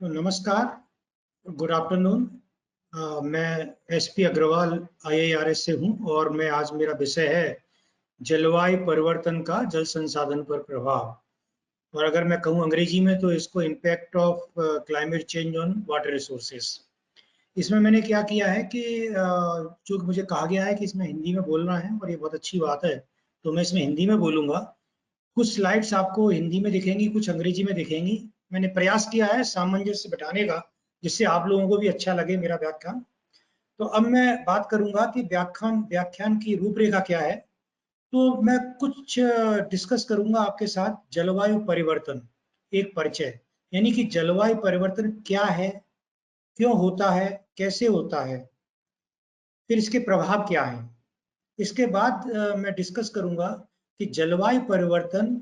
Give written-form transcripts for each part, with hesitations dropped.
तो नमस्कार, good afternoon. मैं एसपी अग्रवाल आईआईआरएस से हूं और मैं आज मेरा विषय है जलवायु परिवर्तन का जल संसाधन पर प्रभाव। और अगर मैं कहूं अंग्रेजी में तो इसको impact of climate change on water resources. इसमें मैंने क्या किया है कि जो मुझे कहा गया है कि इसमें हिंदी में बोलना है और ये बहुत अच्छी बात है, तो मैं इसमें हिंदी में बोलूंगा। कुछ स्लाइड्स आपको हिंदी में दिखेंगी, कुछ अंग्रेजी में दिखेंगी। मैंने प्रयास किया है सामंजस्य बिठाने का, जिससे आप लोगों को भी अच्छा लगे मेरा व्याख्यान। तो अब मैं बात करूंगा कि व्याख्यान व्याख्यान की रूपरेखा क्या है। तो मैं कुछ डिस्कस करूंगा आपके साथ जलवायु परिवर्तन, एक परिचय, यानी कि जलवायु परिवर्तन क्या है, क्यों होता है, कैसे होता है, फिर इसके प्रभाव क्या है। इसके बाद मैं डिस्कस करूंगा कि जलवायु परिवर्तन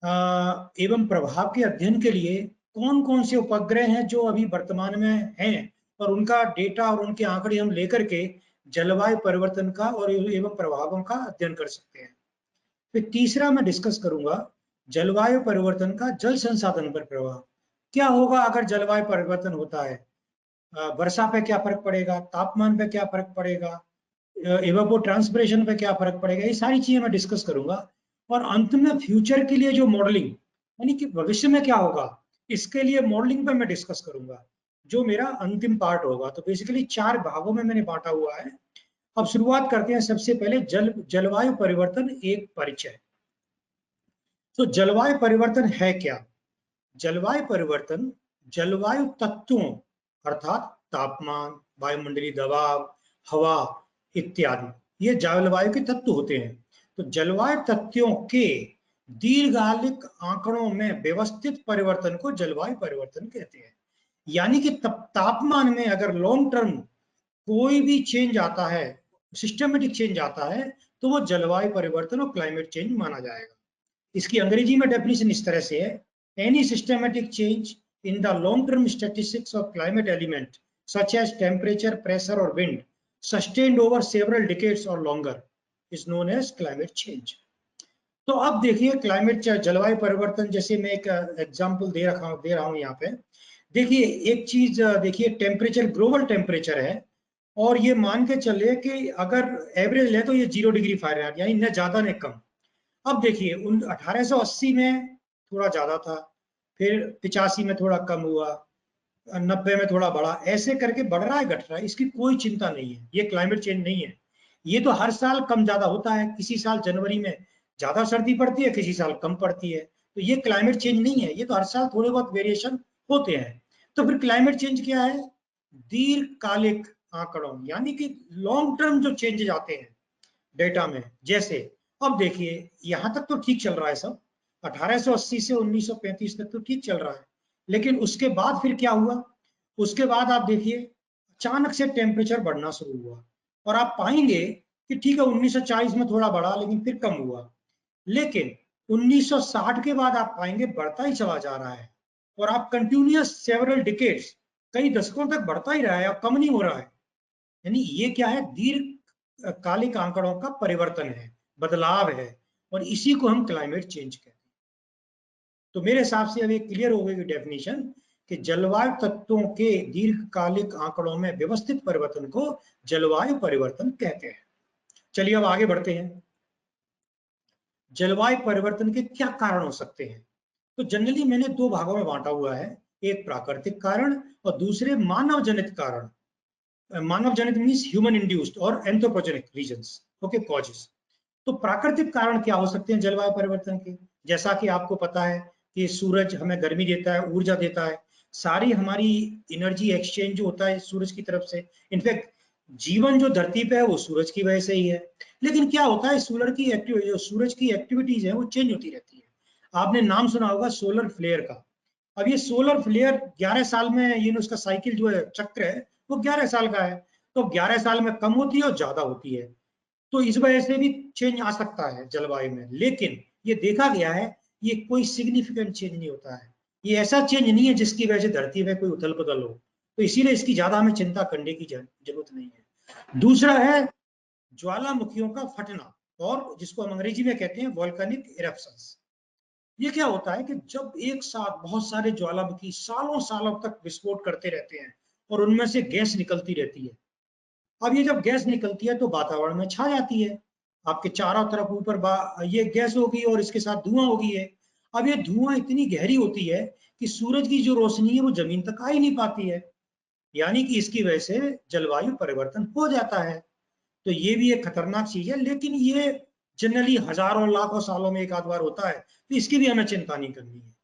एवं प्रभाव के अध्ययन के लिए कौन कौन से उपग्रह हैं जो अभी वर्तमान में हैं, और उनका डेटा और उनके आंकड़े हम लेकर के जलवायु परिवर्तन का और एवं प्रभावों का अध्ययन कर सकते हैं। फिर तीसरा मैं डिस्कस करूंगा जलवायु परिवर्तन का जल संसाधन पर प्रभाव। क्या होगा अगर जलवायु परिवर्तन होता है, वर्षा पे क्या फर्क पड़ेगा, तापमान पे क्या फर्क पड़ेगा, इवापो ट्रांसपिरेशन पे क्या फर्क पड़ेगा, ये सारी चीजें मैं डिस्कस करूंगा। और अंत में फ्यूचर के लिए जो मॉडलिंग, यानी कि भविष्य में क्या होगा, इसके लिए मॉडलिंग पे मैं डिस्कस करूंगा, जो मेरा अंतिम पार्ट होगा। तो बेसिकली 4 भागों में मैंने बांटा हुआ है। अब शुरुआत करते हैं। सबसे पहले जलवायु परिवर्तन एक परिचय। तो जलवायु परिवर्तन है क्या? जलवायु परिवर्तन जलवायु तत्वों अर्थात तापमान, वायुमंडलीय दबाव, हवा इत्यादि, ये जलवायु के तत्व होते हैं। तो जलवायु तत्वों के दीर्घकालिक आंकड़ों में व्यवस्थित परिवर्तन को जलवायु परिवर्तन कहते हैं। यानी कि तापमान में अगर लॉन्ग टर्म कोई भी चेंज आता है, सिस्टमेटिक चेंज आता है, तो वो जलवायु परिवर्तन और क्लाइमेट चेंज माना जाएगा। इसकी अंग्रेजी में डेफिनेशन इस तरह से है: any systematic change in the long term statistics of climate element such as temperature, pressure और wind sustained over several decades और longer is known as climate change. तो अब देखिए क्लाइमेट जलवायु परिवर्तन, जैसे मैं एक एग्जांपल दे रहा हूं यहाँ पे। देखिए एक चीज, देखिए टेम्परेचर, ग्लोबल टेम्परेचर है, और ये मान के चलिए कि अगर एवरेज ले तो ये 0 डिग्री फ़ारेनहाइट, यानी न ज्यादा न कम। अब देखिए 1880 में थोड़ा ज्यादा था, फिर 85 में थोड़ा कम हुआ, 90 में थोड़ा बढ़ा, ऐसे करके बढ़ रहा है, घट रहा है, इसकी कोई चिंता नहीं है। ये क्लाइमेट चेंज नहीं है। ये तो हर साल कम ज्यादा होता है। किसी साल जनवरी में ज्यादा सर्दी पड़ती है, किसी साल कम पड़ती है। तो ये क्लाइमेट चेंज नहीं है, ये तो हर साल थोड़े बहुत वेरिएशन होते हैं। तो फिर क्लाइमेट चेंज क्या है? दीर्घकालिक आंकड़ों, यानी कि लॉन्ग टर्म जो चेंजेस आते हैं डेटा में। जैसे अब देखिए यहां तक तो ठीक चल रहा है सब, 1880 से 1935 तक तो ठीक चल रहा है। लेकिन उसके बाद फिर क्या हुआ? उसके बाद आप देखिए अचानक से टेम्परेचर बढ़ना शुरू हुआ, और आप पाएंगे कि ठीक है 1940 में थोड़ा बढ़ा, लेकिन फिर कम हुआ। लेकिन 1960 के बाद आप पाएंगे बढ़ता ही चला जा रहा है, और आप कंटिन्यूअस सेवरल डिकेड्स, कई दशकों तक बढ़ता ही रहा है, अब कम नहीं हो रहा है। यानी ये क्या है? दीर्घकालिक आंकड़ों का परिवर्तन है, बदलाव है, और इसी को हम क्लाइमेट चेंज कहते हैं। तो मेरे हिसाब से अब ये क्लियर हो गई डेफिनेशन कि जलवायु तत्वों के दीर्घकालिक आंकड़ों में व्यवस्थित परिवर्तन को जलवायु परिवर्तन कहते हैं। चलिए अब आगे बढ़ते हैं। जलवायु परिवर्तन के क्या कारण हो सकते हैं? तो जनरली मैंने 2 भागों में बांटा हुआ है, एक प्राकृतिक कारण और दूसरे मानव जनित कारण। मानव जनित मीन्स ह्यूमन इंड्यूस्ड और एंथ्रोपोजेनिक रीजंस, ओके, कॉजेस। तो प्राकृतिक कारण क्या हो सकते हैं जलवायु परिवर्तन के? जैसा कि आपको पता है कि सूरज हमें गर्मी देता है, ऊर्जा देता है। सारी हमारी एनर्जी एक्सचेंज जो होता है सूरज की तरफ से। इनफैक्ट जीवन जो धरती पे है वो सूरज की वजह से ही है। लेकिन क्या होता है, सूरज की एक्टिविटीज है वो चेंज होती रहती है। आपने नाम सुना होगा सोलर फ्लेयर का। अब ये सोलर फ्लेयर 11 साल में, ये उसका साइकिल जो है, चक्र है, वो 11 साल का है। तो 11 साल में कम होती है और ज्यादा होती है। तो इस वजह से भी चेंज आ सकता है जलवायु में। लेकिन ये देखा गया है ये कोई सिग्निफिकेंट चेंज नहीं होता है। ये ऐसा चेंज नहीं है जिसकी वजह से धरती में कोई उथल पुथल हो। तो इसीलिए इसकी ज्यादा हमें चिंता करने की जरूरत नहीं है। दूसरा है ज्वालामुखियों का फटना, और जिसको हम अंग्रेजी में कहते हैं वोल्केनिक इरप्शंस। ये क्या होता है कि जब एक साथ बहुत सारे ज्वालामुखी सालों सालों तक विस्फोट करते रहते हैं और उनमें से गैस निकलती रहती है। अब ये जब गैस निकलती है तो वातावरण में छा जाती है, आपके चारों तरफ ऊपर ये गैस होगी और इसके साथ धुआं होगी है। अब ये धुआं इतनी गहरी होती है कि सूरज की जो रोशनी है वो जमीन तक आ ही नहीं पाती है, यानी कि इसकी वजह से जलवायु परिवर्तन हो जाता है। तो ये भी एक खतरनाक चीज है, लेकिन ये जनरली हजारों लाखों सालों में एक आध बार होता है, तो इसकी भी हमें चिंता नहीं करनी है।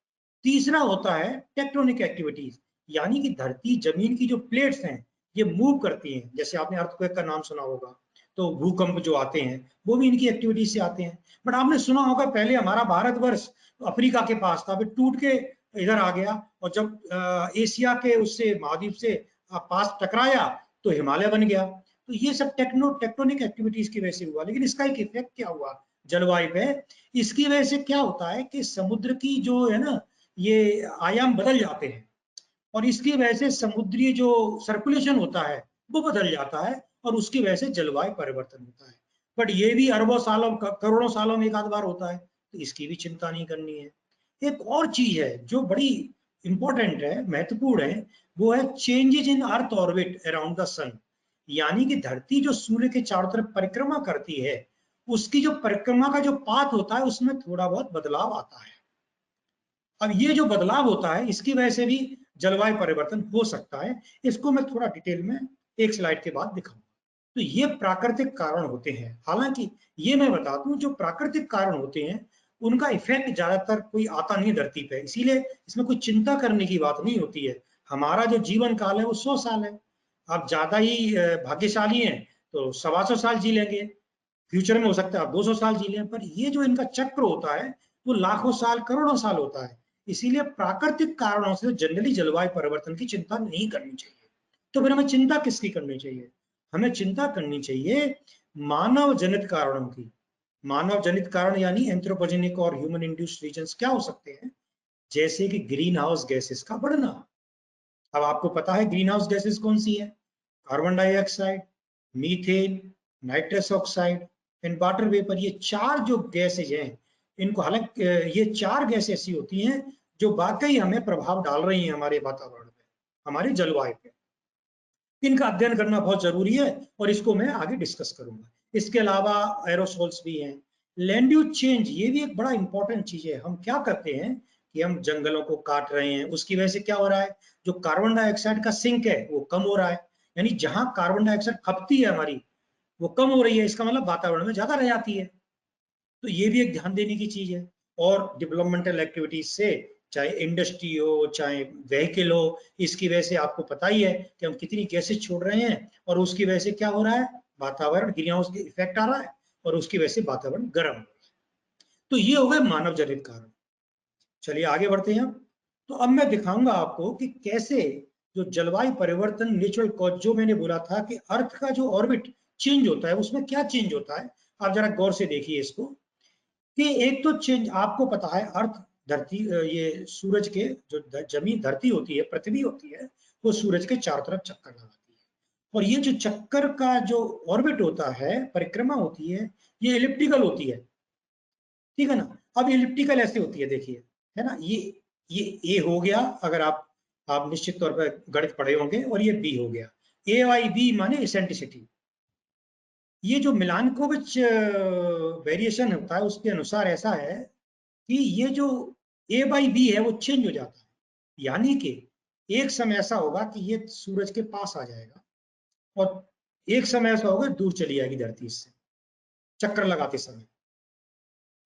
तीसरा होता है टेक्टोनिक एक्टिविटीज, यानी कि धरती जमीन की जो प्लेट्स हैं ये मूव करती हैं। जैसे आपने अर्थक्वेक का नाम सुना होगा, तो भूकंप जो आते हैं वो भी इनकी एक्टिविटीज से आते हैं। बट आपने सुना होगा पहले हमारा भारतवर्ष अफ्रीका के पास था, फिर टूट के इधर आ गया, और जब एशिया के उससे महाद्वीप से पास टकराया तो हिमालय बन गया। तो ये सब टेक्टोनिक एक्टिविटीज की वजह से हुआ। लेकिन इसका एक इफेक्ट क्या हुआ जलवायु पे, इसकी वजह से क्या होता है कि समुद्र की जो है ना ये आयाम बदल जाते हैं, और इसकी वजह से समुद्री जो सर्कुलेशन होता है वो बदल जाता है, और उसकी वजह से जलवायु परिवर्तन होता है। बट ये भी अरबों सालों करोड़ों सालों में एक आध बार होता है, तो इसकी भी चिंता नहीं करनी है। एक और चीज है जो बड़ी इंपॉर्टेंट है, महत्वपूर्ण है, वो है changes in earth orbit around the sun. यानी कि धरती जो सूर्य के चारों तरफ परिक्रमा करती है, उसकी जो परिक्रमा का जो पाथ होता है उसमें थोड़ा बहुत बदलाव आता है। अब ये जो बदलाव होता है इसकी वजह से भी जलवायु परिवर्तन हो सकता है। इसको मैं थोड़ा डिटेल में एक स्लाइड के बाद दिखाऊंगा। तो ये प्राकृतिक कारण होते हैं। हालांकि ये मैं बता दूं, जो प्राकृतिक कारण होते हैं उनका इफेक्ट ज्यादातर कोई आता नहीं धरती पे, इसीलिए इसमें कोई चिंता करने की बात नहीं होती है। हमारा जो जीवन काल है वो 100 साल है। आप ज्यादा ही भाग्यशाली हैं तो 125 साल जी लेंगे, फ्यूचर में हो सकता है आप 200 साल जी लें। पर ये जो इनका चक्र होता है वो लाखों साल करोड़ों साल होता है। इसीलिए प्राकृतिक कारणों से जनरली जलवायु परिवर्तन की चिंता नहीं करनी चाहिए। तो फिर हमें चिंता किसकी करनी चाहिए? हमें चिंता करनी चाहिए मानव जनित कारणों की। मानव जनित कारण यानी एंथ्रोपोजेनिक और ह्यूमन इंड्यूस्ड रीजंस क्या हो सकते हैं? जैसे कि ग्रीन हाउस गैसेस का बढ़ना। अब आपको पता है ग्रीन हाउस गैसेस कौन सी है? Carbon dioxide, methane, nitrous oxide and water vapour. ये चार जो गैसेज हैं, इनको हालांकि ये चार गैस ऐसी होती हैं जो वाकई हमें प्रभाव डाल रही हैं हमारे वातावरण पे, हमारी जलवायु पे। इनका अध्ययन करना बहुत जरूरी है और इसको मैं आगे डिस्कस करूंगा। इसके अलावा एरोसोल्स भी हैं। लैंड यूज चेंज, ये भी एक बड़ा इंपॉर्टेंट चीज है। हम क्या करते हैं कि हम जंगलों को काट रहे हैं, उसकी वजह से क्या हो रहा है, जो कार्बन डाइऑक्साइड का सिंक है वो कम हो रहा है। यानी जहां कार्बन डाइऑक्साइड खपती है हमारी, वो कम हो रही है, इसका मतलब वातावरण में ज्यादा रह जाती है। तो ये भी एक ध्यान देने की चीज है। और डेवलपमेंटल एक्टिविटीज से, चाहे इंडस्ट्री हो चाहे व्हीकल हो, इसकी वजह से आपको पता ही है कि हम कितनी गैसेज छोड़ रहे हैं, और उसकी वजह से क्या हो रहा है, वातावरण ग्रीन हाउस इफेक्ट आ रहा है, और उसकी वजह से वातावरण गर्म हो रहा है। तो ये हो गए मानव जनित कारण। चलिए आगे बढ़ते हैं। तो अब मैं दिखाऊंगा आपको कि कैसे जो जलवायु परिवर्तन नेचुरल कॉज, जो मैंने बोला था कि अर्थ का जो ऑर्बिट चेंज होता है उसमें क्या चेंज होता है, आप जरा गौर से देखिए इसको। कि एक तो चेंज आपको पता है, अर्थ धरती ये सूरज के जो जमीन धरती होती है, पृथ्वी होती है, वो सूरज के चारों तरफ चक्कर लगाती है। और ये जो चक्कर का जो ऑर्बिट होता है, परिक्रमा होती है, ये इलिप्टिकल होती है। ठीक है ना? अब इलिप्टिकल ऐसे होती है, देखिए, है ना, ये ए हो गया, अगर आप निश्चित तौर पर गणित पढ़े होंगे, और ये बी हो गया। ए वाई बी माने एसेंट्रिसिटी। ये जो मिलानकोविच वेरिएशन होता है उसके अनुसार ऐसा है कि ये जो ए बाई बी है वो चेंज हो जाता है। यानी कि एक समय ऐसा होगा कि ये सूरज के पास आ जाएगा, और एक समय ऐसा होगा दूर चली जाएगी धरती से चक्कर लगाते समय।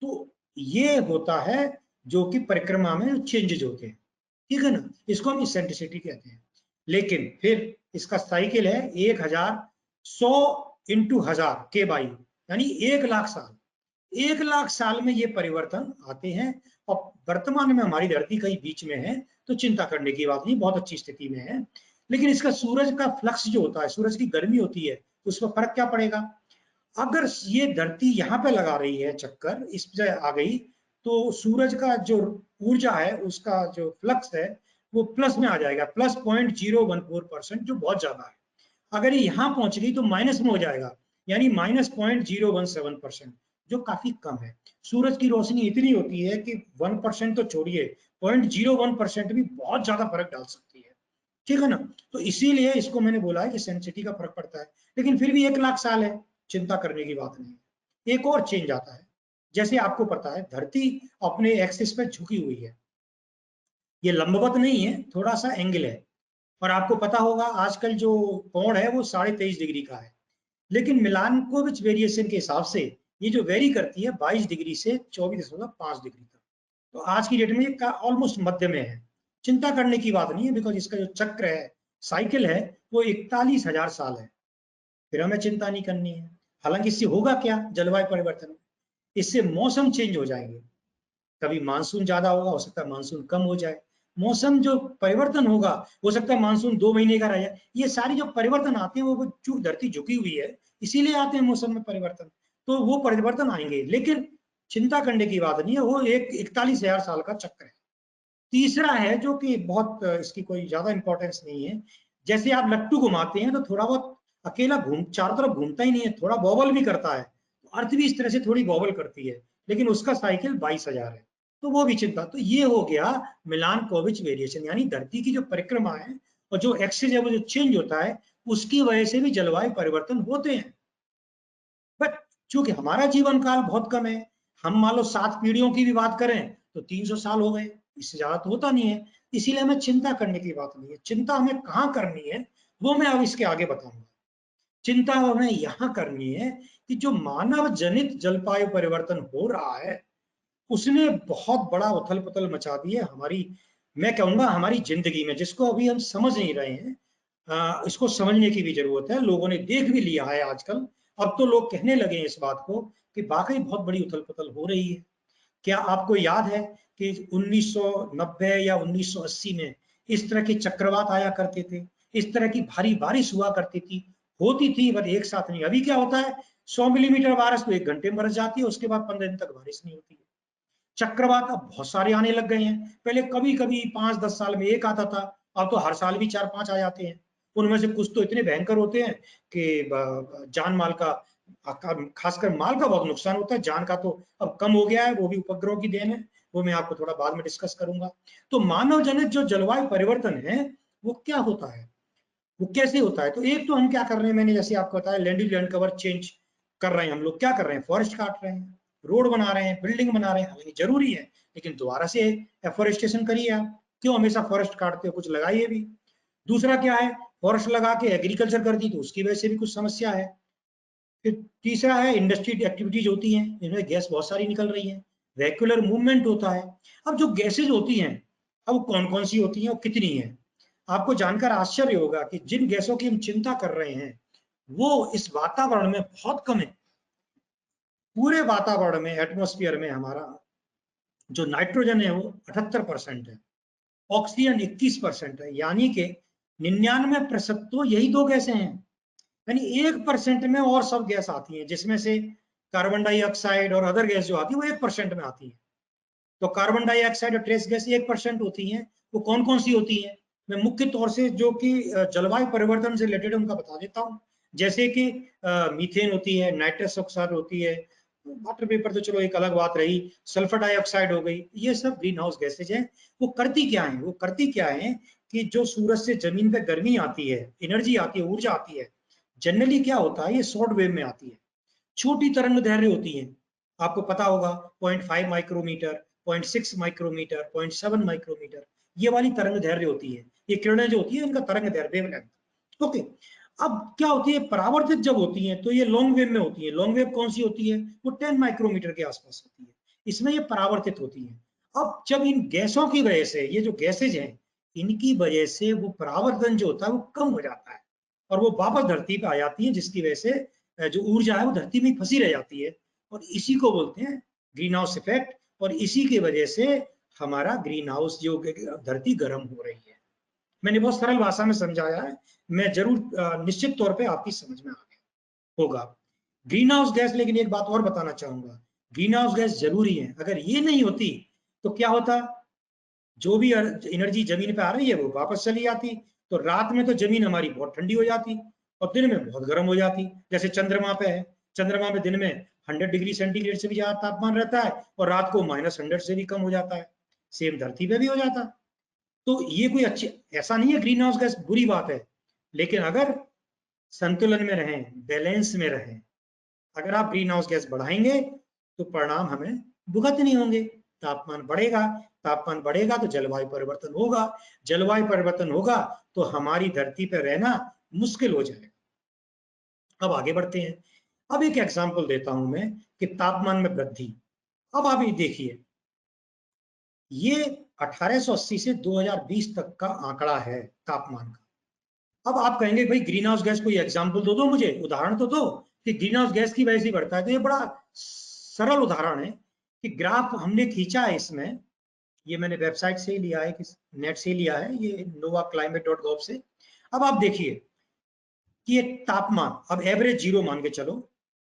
तो ये होता है जो कि परिक्रमा में चेंजेज होते हैं। ठीक है ना? इसको हम इसेंट्रिसिटी कहते हैं। लेकिन फिर इसका साइकिल है 1,100 के बाई, यानी 1,00,000 साल। 1,00,000 साल में ये परिवर्तन आते हैं। और वर्तमान में हमारी धरती कहीं बीच में है, तो चिंता करने की बात नहीं, बहुत अच्छी स्थिति में है। लेकिन इसका सूरज का फ्लक्स जो होता है, सूरज की गर्मी होती है, उस पर फर्क क्या पड़ेगा? अगर ये धरती यहाँ पे लगा रही है चक्कर, इस पे आ गई, तो सूरज का जो ऊर्जा है उसका जो फ्लक्स है वो प्लस में आ जाएगा, +0.014%, जो बहुत ज्यादा है। अगर ये यहाँ पहुंच गई तो माइनस में हो जाएगा, यानी -0.017%। जो काफी कम है। सूरज की रोशनी इतनी होती है कि 1% तो छोड़िए, 0.01% भी बहुत ज्यादा फर्क डाल सकती है, ठीक है ना। तो इसीलिए इसको मैंने बोला है कि सेंसिटिविटी का फर्क पड़ता है, लेकिन फिर भी 1 लाख साल है, चिंता करने की बात नहीं है। एक और चेंज आता है, जैसे आपको पता है धरती अपने एक्सिस पे झुकी हुई है, ये लंबवत नहीं है, थोड़ा सा एंगल है। और आपको पता होगा आजकल जो कोण है वो 23.5 डिग्री का है, लेकिन मिलानकोविच वेरिएशन के हिसाब से ये जो वेरी करती है 22 डिग्री से 24.5 डिग्री तक। तो आज की डेट में ये ऑलमोस्ट मध्य में है, चिंता करने की बात नहीं है, बिकॉज इसका जो चक्र है, साइकिल है, वो 41,000 साल है, फिर हमें चिंता नहीं करनी है। हालांकि इससे होगा क्या, जलवायु परिवर्तन, इससे मौसम चेंज हो जाएंगे, कभी मानसून ज्यादा होगा, हो सकता है मानसून कम हो जाए, मौसम जो परिवर्तन होगा, हो सकता है मानसून 2 महीने का रह जाए। ये सारी जो परिवर्तन आते हैं वो जो धरती झुकी हुई है इसीलिए आते हैं मौसम में परिवर्तन, तो वो परिवर्तन आएंगे, लेकिन चिंता करने की बात नहीं है, वो एक 41,000 साल का चक्र है। तीसरा है जो कि बहुत इसकी कोई ज्यादा इंपॉर्टेंस नहीं है, जैसे आप लट्टू घुमाते हैं तो थोड़ा बहुत अकेला घूम चारों तरफ घूमता ही नहीं है, थोड़ा बॉबल भी करता है, तो अर्थ भी इस तरह से थोड़ी बॉबल करती है, लेकिन उसका साइकिल 22,000 है, तो वो भी चिंता। तो ये हो गया मिलानकोविच वेरिएशन, यानी धरती की जो परिक्रमा है और जो एक्सिस है वो जो चेंज होता है, उसकी वजह से भी जलवायु परिवर्तन होते हैं। बट चूंकि हमारा जीवन काल बहुत कम है, हम मान लो 7 पीढ़ियों की भी बात करें तो 300 साल हो गए, इससे ज्यादा तो होता नहीं है, इसीलिए हमें चिंता करने की बात नहीं है। चिंता हमें कहाँ करनी है वो मैं अब इसके आगे बताऊंगा। चिंता हमें यहाँ करनी है कि जो मानव जनित जलवायु परिवर्तन हो रहा है उसने बहुत बड़ा उथल पुथल मचा दी है हमारी, मैं कहूंगा हमारी जिंदगी में, जिसको अभी हम समझ नहीं रहे हैं। इसको समझने की भी जरूरत है, लोगों ने देख भी लिया है आजकल, अब तो लोग कहने लगे हैं इस बात को कि वाकई बहुत बड़ी उथल पुथल हो रही है। क्या आपको याद है कि 1990 या 1980 में इस तरह के चक्रवात आया करते थे, इस तरह की भारी बारिश हुआ करती थी, होती थी, बट एक साथ नहीं। अभी क्या होता है, 100 मिलीमीटर बारिश तो 1 घंटे में बरस जाती है, उसके बाद 15 दिन तक बारिश नहीं होती है। चक्रवात अब बहुत सारे आने लग गए हैं, पहले कभी कभी 5-10 साल में एक आता था, अब तो हर साल भी 4-5 आ जाते हैं। उनमें से कुछ तो इतने भयंकर होते हैं कि जान माल का, खासकर माल का बहुत नुकसान होता है, जान का तो अब कम हो गया है, वो भी उपग्रहों की देन है, वो मैं आपको थोड़ा बाद में डिस्कस करूंगा। तो मानव जनित जो जलवायु परिवर्तन है वो क्या होता है, वो कैसे होता है। तो एक तो हम क्या कर रहे हैं, मैंने जैसे आपको बताया, लैंड कवर चेंज कर रहे हैं, हम लोग क्या कर रहे हैं, फॉरेस्ट काट रहे हैं, रोड बना रहे हैं, बिल्डिंग बना रहे हैं, हालांकि जरूरी है, लेकिन दोबारा से एफोरेस्टेशन करिए आप, क्यों हमेशा फॉरेस्ट काटते हो, कुछ लगाइए भी। दूसरा क्या है, फॉरेस्ट लगा के एग्रीकल्चर कर दी तो उसकी वजह से भी कुछ समस्या है। फिर तीसरा है इंडस्ट्री एक्टिविटीज होती हैं, इनमें गैस बहुत सारी निकल रही है, वेहिकुलर मूवमेंट होता है। अब जो गैसेज होती हैं, अब कौन कौन सी होती हैं और कितनी है, आपको जानकर आश्चर्य होगा कि जिन गैसों की हम चिंता कर रहे हैं वो इस वातावरण में बहुत कम है। पूरे वातावरण में, एटमॉस्फेयर में हमारा जो नाइट्रोजन है वो 78% है, ऑक्सीजन 21% है, यानी कि 99% तो यही दो गैसें हैं। यानी 1% में और सब गैस आती है, जिसमें से कार्बन डाइऑक्साइड और अदर गैस जो आती है वो 1% में आती है। तो कार्बन डाइऑक्साइड और ट्रेस गैस 1% होती हैं। वो कौन कौन सी होती हैं, मैं मुख्य तौर से जो कि जलवायु परिवर्तन से रिलेटेड उनका बता देता हूँ। जैसे कि मीथेन होती है, नाइट्रस ऑक्साइड होती है, वाटर वेपर तो चलो एक अलग बात रही, सल्फर डाइऑक्साइड हो गई, ये सब ग्रीन हाउस गैसेज हैं। वो करती क्या है, वो करती क्या है कि जो सूरज से जमीन पे गर्मी आती है, एनर्जी आती है, ऊर्जा आती है, जनरली क्या होता है ये शॉर्ट वेव में आती है, छोटी तरंग दैर्घ्य होती है। आपको पता होगा 0.5 माइक्रोमीटर, 0.6 माइक्रोमीटर, 0.7 माइक्रोमीटर, ये वाली तरंग दैर्घ्य होती है, ये किरणें जो होती है इनका तरंग दैर्घ्य वेवलेंथ। ओके, अब क्या होती है, परावर्तित जब होती है तो ये लॉन्ग वेव में होती है। लॉन्ग वेव कौन सी होती है, वो 10 माइक्रोमीटर के आसपास होती है, इसमें ये परावर्तित होती है। अब जब इन गैसों की वजह से, ये जो गैसेज हैं इनकी वजह से वो परावर्तन जो होता है वो कम हो जाता है और वो वापस धरती पे आ जाती है, जिसकी वजह से जो ऊर्जा है वो धरती में फंसी रह जाती है, और इसी को बोलते हैं ग्रीन हाउस इफेक्ट। और इसी की वजह से हमारा ग्रीन हाउस जो धरती गर्म हो रही है। मैंने बहुत सरल भाषा में समझाया है, मैं जरूर निश्चित तौर पे आपकी समझ में आ गया होगा। ग्रीन हाउस गैस, लेकिन एक बात और बताना चाहूंगा, ग्रीन हाउस गैस जरूरी है, अगर ये नहीं होती तो क्या होता, जो भी एनर्जी जमीन पे आ रही है वो वापस चली जाती, तो रात में तो जमीन हमारी बहुत ठंडी हो जाती और दिन में बहुत गर्म हो जाती। जैसे चंद्रमा पे है, चंद्रमा में दिन में 100 डिग्री सेंटीग्रेड से भी ज्यादा तापमान रहता है और रात को -100 से भी कम हो जाता है। सेम धरती पे भी हो जाता है। तो ये कोई अच्छी, ऐसा नहीं है ग्रीन हाउस गैस बुरी बात है, लेकिन अगर संतुलन में रहें, बैलेंस में रहें, अगर आप ग्रीन हाउस गैस बढ़ाएंगे तो परिणाम हमें भुगतने होंगे। तापमान बढ़ेगा, तापमान बढ़ेगा तो जलवायु परिवर्तन होगा, जलवायु परिवर्तन होगा तो हमारी धरती पर रहना मुश्किल हो जाएगा। अब आगे बढ़ते हैं। अब एक एग्जांपल देता हूं मैं कि तापमान में वृद्धि। अब आप ये देखिए, ये 1880 से 2020 तक का आंकड़ा है तापमान का। अब आप कहेंगे भाई ग्रीन हाउस गैस कोई एग्जांपल तो दो, मुझे उदाहरण तो दो कि ग्रीन हाउस गैस की वजह से बढ़ता है। तो ये बड़ा सरल उदाहरण है कि ग्राफ हमने खींचा है इसमें, ये मैंने वेबसाइट से ही लिया है, नेट से लिया है, ये novaclimate.gov से। अब आप देखिए कि ये तापमान अब एवरेज 0 मान के चलो,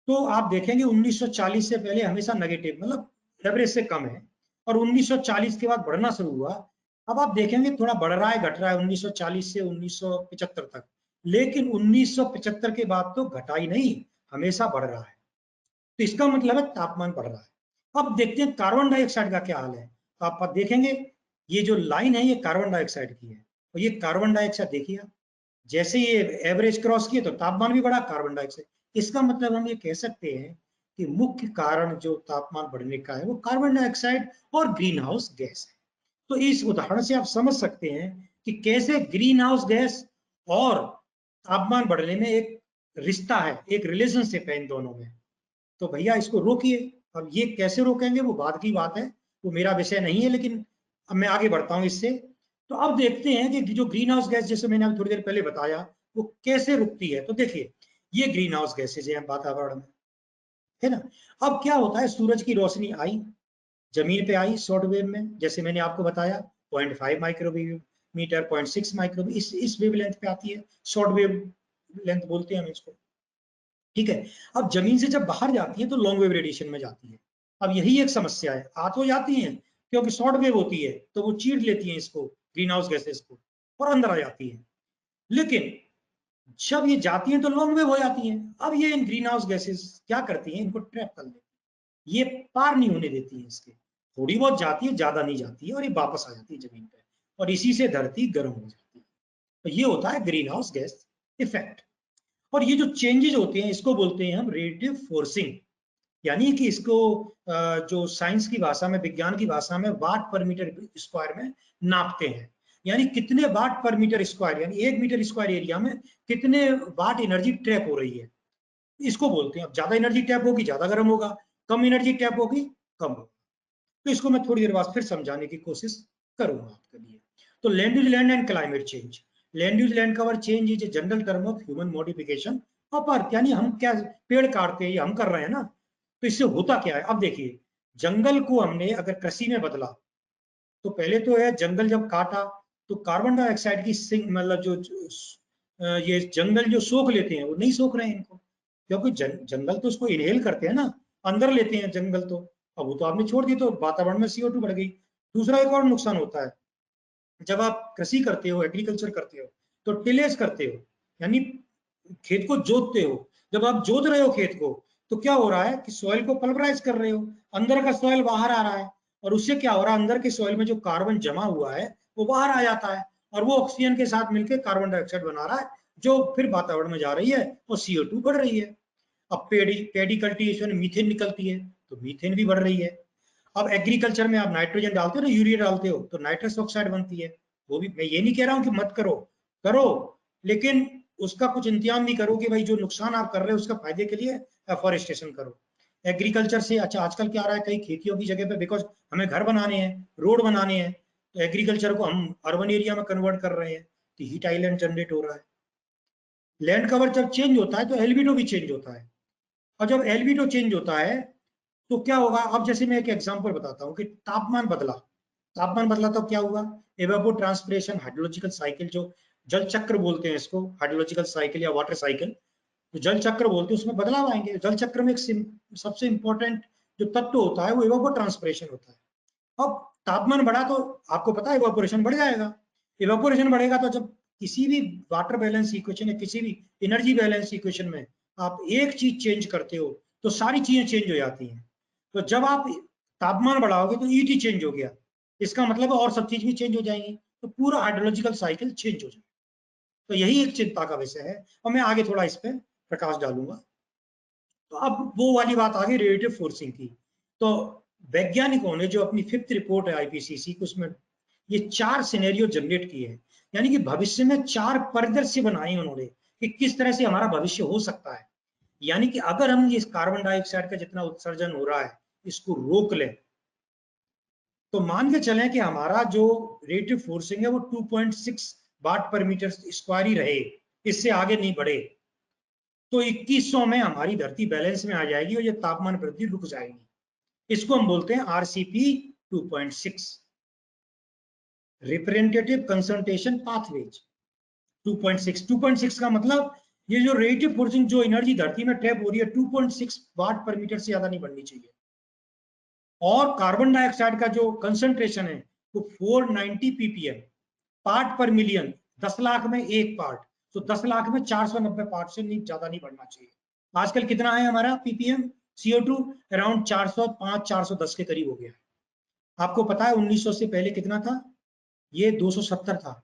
तो आप देखेंगे 1940 से पहले हमेशा नेगेटिव, मतलब एवरेज से कम है, और 1940 के बाद बढ़ना शुरू हुआ। अब आप देखेंगे थोड़ा बढ़ रहा है, घट रहा है 1940 से 1975 तक, लेकिन 1975 के बाद तो घटा ही नहीं, हमेशा बढ़ रहा है। तो इसका मतलब है तापमान बढ़ रहा है। अब देखते हैं कार्बन डाइऑक्साइड का क्या हाल है। तो आप देखेंगे ये जो लाइन है ये कार्बन डाइऑक्साइड की है, और ये कार्बन डाइऑक्साइड देखिए, जैसे ये एवरेज क्रॉस किए तो तापमान भी बढ़ा, कार्बन डाइऑक्साइड। इसका मतलब हम ये कह सकते हैं कि मुख्य कारण जो तापमान बढ़ने का है वो कार्बन डाइऑक्साइड और ग्रीन हाउस गैस है। तो इस उदाहरण से आप समझ सकते हैं कि कैसे ग्रीन हाउस गैस और तापमान बढ़ने में एक रिश्ता है, एक रिलेशनशिप है इन दोनों में। तो भैया इसको रोकिए। अब ये कैसे रोकेंगे वो बाद की बात है, वो मेरा विषय नहीं है, लेकिन अब मैं आगे बढ़ता हूँ इससे। तो अब देखते हैं कि जो ग्रीन हाउस गैस, जैसे मैंने अभी थोड़ी देर पहले बताया, वो कैसे रुकती है। तो देखिए ये ग्रीन हाउस गैसेज है वातावरण में, है ना। अब क्या होता है, सूरज की रोशनी आई, जमीन पे आई शॉर्ट वेव में, जैसे मैंने आपको बताया 0.5 माइक्रोवेव मीटर, 0.6 माइक्रोवेव, इस वेवलेंथ पे आती है, शॉर्ट वेव लेंथ बोलते हैं हम इसको, ठीक है। अब जमीन से जब बाहर जाती है तो लॉन्ग वेव रेडिएशन में जाती है। अब यही एक समस्या है, आ तो जाती है क्योंकि शॉर्ट वेव होती है तो वो चीर लेती है इसको, ग्रीन हाउस गैसेस को, और अंदर आ जाती है। लेकिन जब ये जाती हैं तो लॉन्ग वेव हो जाती हैं। अब ये इन ग्रीन हाउस गैसेस क्या करती हैं, इनको ट्रैप कर लेती है, ये पार नहीं होने देती है इसके। थोड़ी बहुत जाती है, ज्यादा नहीं जाती है, और ये वापस आ जाती है जमीन पे, और इसी से धरती गर्म हो जाती है। तो ये होता है ग्रीन हाउस गैस इफेक्ट। और ये जो चेंजेस होते हैं इसको बोलते हैं हम रेडिएटिव फोर्सिंग, यानी कि इसको जो साइंस की भाषा में, विज्ञान की भाषा में वाट पर मीटर स्क्वायर में नापते हैं। यानी कितने वाट पर मीटर स्क्वायर, यानी 1 मीटर स्क्वायर एरिया में कितने वाट एनर्जी ट्रैप हो रही है, इसको बोलते हैं। अब ज्यादा एनर्जी टैप होगी ज्यादा गर्म होगा, कम एनर्जी टैप होगी कम होगा। तो इसको मैं थोड़ी देर बाद फिर समझाने की कोशिश करूंगा आपके लिए। तो land use land and climate change. Land use land cover change is a general term of human modification of earth, यानी हम क्या पेड़ काटते हैं, हम कर रहे हैं ना। तो इससे होता क्या है, अब देखिए, जंगल को हमने अगर कृषि में बदला, तो पहले तो है जंगल जब काटा तो कार्बन डाइऑक्साइड की सिंक, मतलब जो ये जंगल जो सोख लेते हैं वो नहीं सोख रहे हैं इनको, क्योंकि जंगल तो उसको इनहेल करते हैं ना, अंदर लेते हैं जंगल तो। अब वो तो आपने छोड़ दी तो वातावरण में CO2 बढ़ गई। दूसरा एक और नुकसान होता है, जब आप कृषि करते हो, एग्रीकल्चर करते हो, तो टिलेज करते हो, यानी खेत को जोतते हो। जब आप जोत रहे हो खेत को, तो क्या हो रहा है कि सॉइल को पल्वराइज कर रहे हो, अंदर का सॉइल बाहर आ रहा है, और उससे क्या हो रहा है, अंदर के सॉइल में जो कार्बन जमा हुआ है वो बाहर आ जाता है, और वो ऑक्सीजन के साथ मिलकर कार्बन डाइऑक्साइड बना रहा है, जो फिर वातावरण में जा रही है और CO2 बढ़ रही है। अब पेडी कल्टीवेशन मीथेन निकलती है, तो मीथेन भी बढ़ रही है। अब एग्रीकल्चर में आप नाइट्रोजन डालते हो ना, यूरिया डालते हो, तो नाइट्रस ऑक्साइड बनती है। वो भी, मैं ये नहीं कह रहा हूं कि मत करो, करो, लेकिन उसका कुछ इंतजाम भी करो कि भाई जो नुकसान आप कर रहे हो उसका फायदे के लिए एफॉरेस्टेशन करो। एग्रीकल्चर से, अच्छा आजकल क्या आ रहा है, कई खेतियों की जगह पे, बिकॉज हमें घर बनाने हैं, रोड बनाने हैं, तो एग्रीकल्चर को हम अर्बन एरिया में कन्वर्ट कर रहे हैं, तो हीट आइलैंड जनरेट हो रहा है। लैंड कवर जब चेंज होता है तो एल्बिडो भी चेंज होता है, और जब एल्बिडो चेंज होता है तो क्या होगा। अब जैसे मैं एक एग्जांपल बताता हूँ कि तापमान बदला, तापमान बदला तो क्या हुआ, एवापो ट्रांसपिरेशन, हाइड्रोलॉजिकल साइकिल, जो जल चक्र बोलते हैं इसको, हाइड्रोलॉजिकल साइकिल या वाटर साइकिल, तो जल चक्र बोलते हैं, उसमें बदलाव आएंगे। जल चक्र में एक सबसे इंपॉर्टेंट जो तत्व होता है वो एवापो ट्रांसपिरेशन होता है। अब तापमान बढ़ा तो आपको पता है इवापोरेशन बढ़ जाएगा। इवापोरेशन बढ़ेगा तो जब किसी भी वाटर बैलेंस इक्वेशन या किसी भी एनर्जी बैलेंस इक्वेशन में आप एक चीज चेंज करते हो तो सारी चीजें चेंज हो जाती हैं। तो जब आप तापमान बढ़ाओगे तो ईटी चेंज हो गया, इसका मतलब और सब चीज भी चेंज हो जाएंगी, तो पूरा हाइड्रोलॉजिकल साइकिल चेंज हो जाएगा। तो यही एक चिंता का विषय है, और मैं आगे थोड़ा इस पर प्रकाश डालूंगा। तो अब वो वाली बात आ गई रेडिएटिव फोर्सिंग की। तो वैज्ञानिकों ने जो अपनी 5th रिपोर्ट है आईपीसीसी, उसमें ये 4 सिनेरियो जनरेट किए हैं, यानी कि भविष्य में 4 परिदृश्य बनाए उन्होंने कि किस तरह से हमारा भविष्य हो सकता है। यानी कि अगर हम ये कार्बन डाइऑक्साइड का जितना उत्सर्जन हो रहा है इसको रोक लें, तो मान के चलें कि हमारा जो रेडिएटिव फोर्सिंग है वो 2.6 वाट पर मीटर स्क्वायर ही रहे, इससे आगे नहीं बढ़े, तो 2100 में हमारी धरती बैलेंस में आ जाएगी और ये तापमान वृद्धि रुक जाएगी। इसको हम बोलते हैं आरसीपी 2.6, रिप्रेजेंटेटिव कंसंट्रेशन पाथवेज 2.6 का मतलब ये जो रेडिएटिव फोर्सिंग जो एनर्जी धरती में ट्रैप हो रही है 2.6 वाट पर मीटर से ज्यादा नहीं बढ़नी चाहिए। और कार्बन डाइऑक्साइड का जो कंसंट्रेशन है वो 490 ppm पार्ट पर मिलियन, 10 लाख में एक पार्ट, तो 10 लाख में 490 पार्ट से नहीं ज्यादा नहीं बढ़ना चाहिए। आजकल कितना है हमारा पीपीएम CO2? अराउंड 405-410 के करीब हो गया है। आपको पता है 1900 से पहले कितना था? ये 270 था,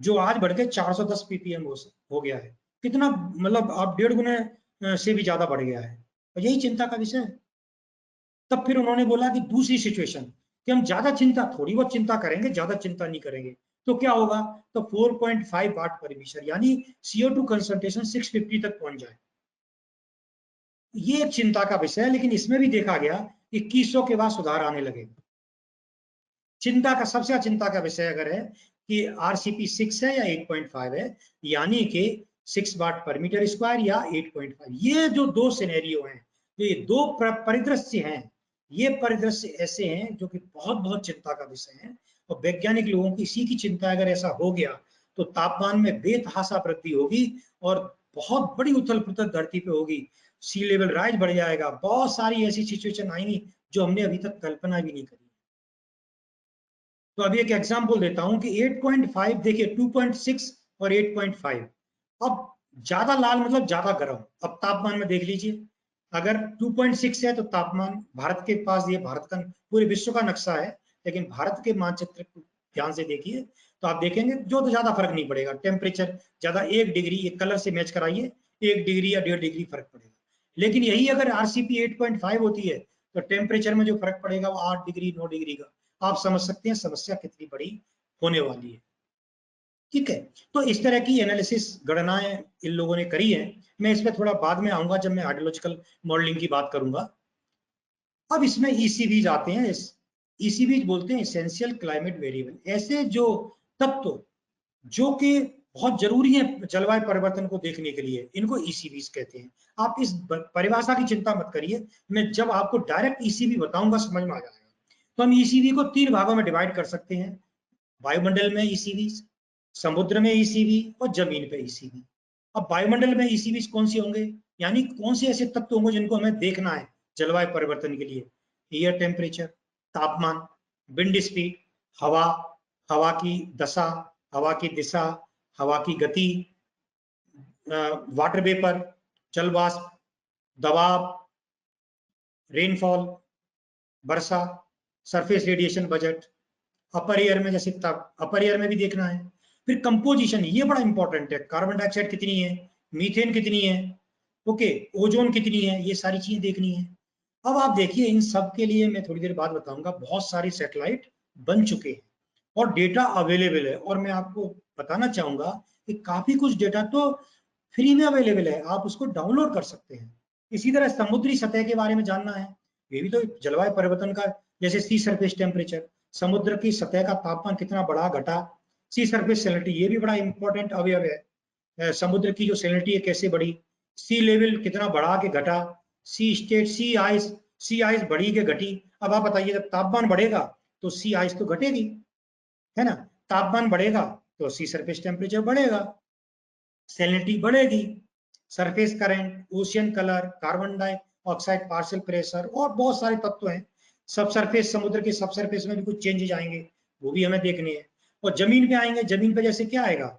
जो आज बढ़ के 410 पीपीएम हो गया है। कितना, मतलब आप 1.5 गुना से भी ज्यादा बढ़ गया है, और यही चिंता का विषय है। तब फिर उन्होंने बोला कि दूसरी सिचुएशन कि हम ज्यादा चिंता, थोड़ी बहुत चिंता करेंगे, ज्यादा चिंता नहीं करेंगे, तो क्या होगा? तो 4.5 वाट पर मीटर यानी CO2 कंसंट्रेशन 650 तक पहुंच जाए। ये एक चिंता का विषय है, लेकिन इसमें भी देखा गया 2100 के बाद सुधार आने लगे। चिंता का सबसे चिंता का विषय अगर है कि आरसीपी 6 है या 8.5 है, यानी कि 6 वाट पर मीटर स्क्वायर या 8.5, ये जो दो सिनेरियो हैं, जो ये दो परिदृश्य हैं, ये परिदृश्य ऐसे हैं जो कि बहुत बहुत चिंता का विषय है। और वैज्ञानिक लोगों की इसी की चिंता, अगर ऐसा हो गया तो तापमान में बेतहाशा वृद्धि होगी और बहुत बड़ी उथल पुथल धरती पे होगी, सी लेवल राइज बढ़ जाएगा, बहुत सारी ऐसी सिचुएशन आएंगी जो हमने अभी तक कल्पना भी नहीं करी। तो अभी एक एग्जांपल देता हूं कि 8.5 देखिए, 2.6 और 8.5, अब ज्यादा लाल मतलब ज्यादा गर्म। अब तापमान में देख लीजिए, अगर 2.6 है तो तापमान, भारत के पास ये भारत का पूरे विश्व का नक्शा है, लेकिन भारत के मानचित्र को ध्यान से देखिए तो आप देखेंगे जो तो ज्यादा फर्क नहीं पड़ेगा, टेम्परेचर ज्यादा 1 डिग्री, एक कलर से मैच कराइए, 1 डिग्री या 1.5 डिग्री फर्क पड़ेगा। लेकिन यही अगर आरसीपी 8.5 होती है तो टेम्परेचर में जो फर्क पड़ेगा वो 8 डिग्री 9 डिग्री का। आप समझ सकते हैं समस्या कितनी बड़ी होने वाली है। ठीक है, तो इस तरह की एनालिसिस गणनाएं इन लोगों ने करी है। मैं इस पर थोड़ा बाद में आऊंगा जब मैं हाइड्रोलॉजिकल मॉडलिंग की बात करूंगा। अब इसमें ईसीबीज आते हैं। ईसीबीज बोलते हैं एसेंशियल क्लाइमेट वेरिएबल, ऐसे जो तत्व जो कि बहुत जरूरी है जलवायु परिवर्तन को देखने के लिए, इनको ईसीबीज कहते हैं। आप इस परिभाषा की चिंता मत करिए, मैं जब आपको डायरेक्ट ईसीबी बताऊंगा समझ में आ जाएगा। तो हम ईसीबी को 3 भागों में डिवाइड कर सकते हैं, वायुमंडल में ईसीबी, समुद्र में ईसीबी और जमीन पे ईसीबी। अब वायुमंडल में ईसीबी कौन से होंगे, यानी कौन से ऐसे तत्व होंगे जिनको हमें देखना है जलवायु परिवर्तन के लिए? एयर टेम्परेचर, तापमान, विंड स्पीड, हवा, हवा की दशा, हवा की दिशा, हवा की गति, वाटर वेपर, जल वाष्प, दबाव, रेनफॉल, वर्षा, surface radiation budget, upper air में जैसे अपर एयर में भी देखना है। फिर कंपोजिशन, ये बड़ा इंपॉर्टेंट है, कार्बन डाइऑक्साइड कितनी है, मीथेन कितनी है, ओके, ओजोन कितनी है, ये सारी चीजें देखनी है। अब आप देखिए इन सब के लिए मैं थोड़ी देर बाद बताऊंगा, बहुत सारे सैटेलाइट बन चुके हैं और डेटा अवेलेबल है। और मैं आपको बताना चाहूंगा कि काफी कुछ डेटा तो फ्री में अवेलेबल है, आप उसको डाउनलोड कर सकते हैं। इसी तरह समुद्री सतह के बारे में जानना है, ये भी तो जलवायु परिवर्तन का, जैसे सी सरफेस टेम्परेचर, समुद्र की सतह का तापमान कितना बढ़ा घटा, सी सरफेस सैलिनिटी, ये भी बड़ा इंपॉर्टेंट अवयव है। समुद्र की जो सैलिनिटी है कैसे बढ़ी, सी लेवल कितना बढ़ा के घटा, सी स्टेट, सी आइस बढ़ी के घटी। अब आप बताइए, जब तापमान बढ़ेगा तो सी आइस तो घटेगी, है ना? तापमान बढ़ेगा तो सी सरफेस टेम्परेचर बढ़ेगा, सैलिनिटी बढ़ेगी, surface current, ocean colour, carbon dioxide partial pressure और बहुत सारे तत्व हैं। सब सरफेस, समुद्र के सब सरफेस में भी कुछ चेंजेस आएंगे, वो भी हमें देखने हैं। और जमीन पे आएंगे, जमीन पे जैसे क्या आएगा,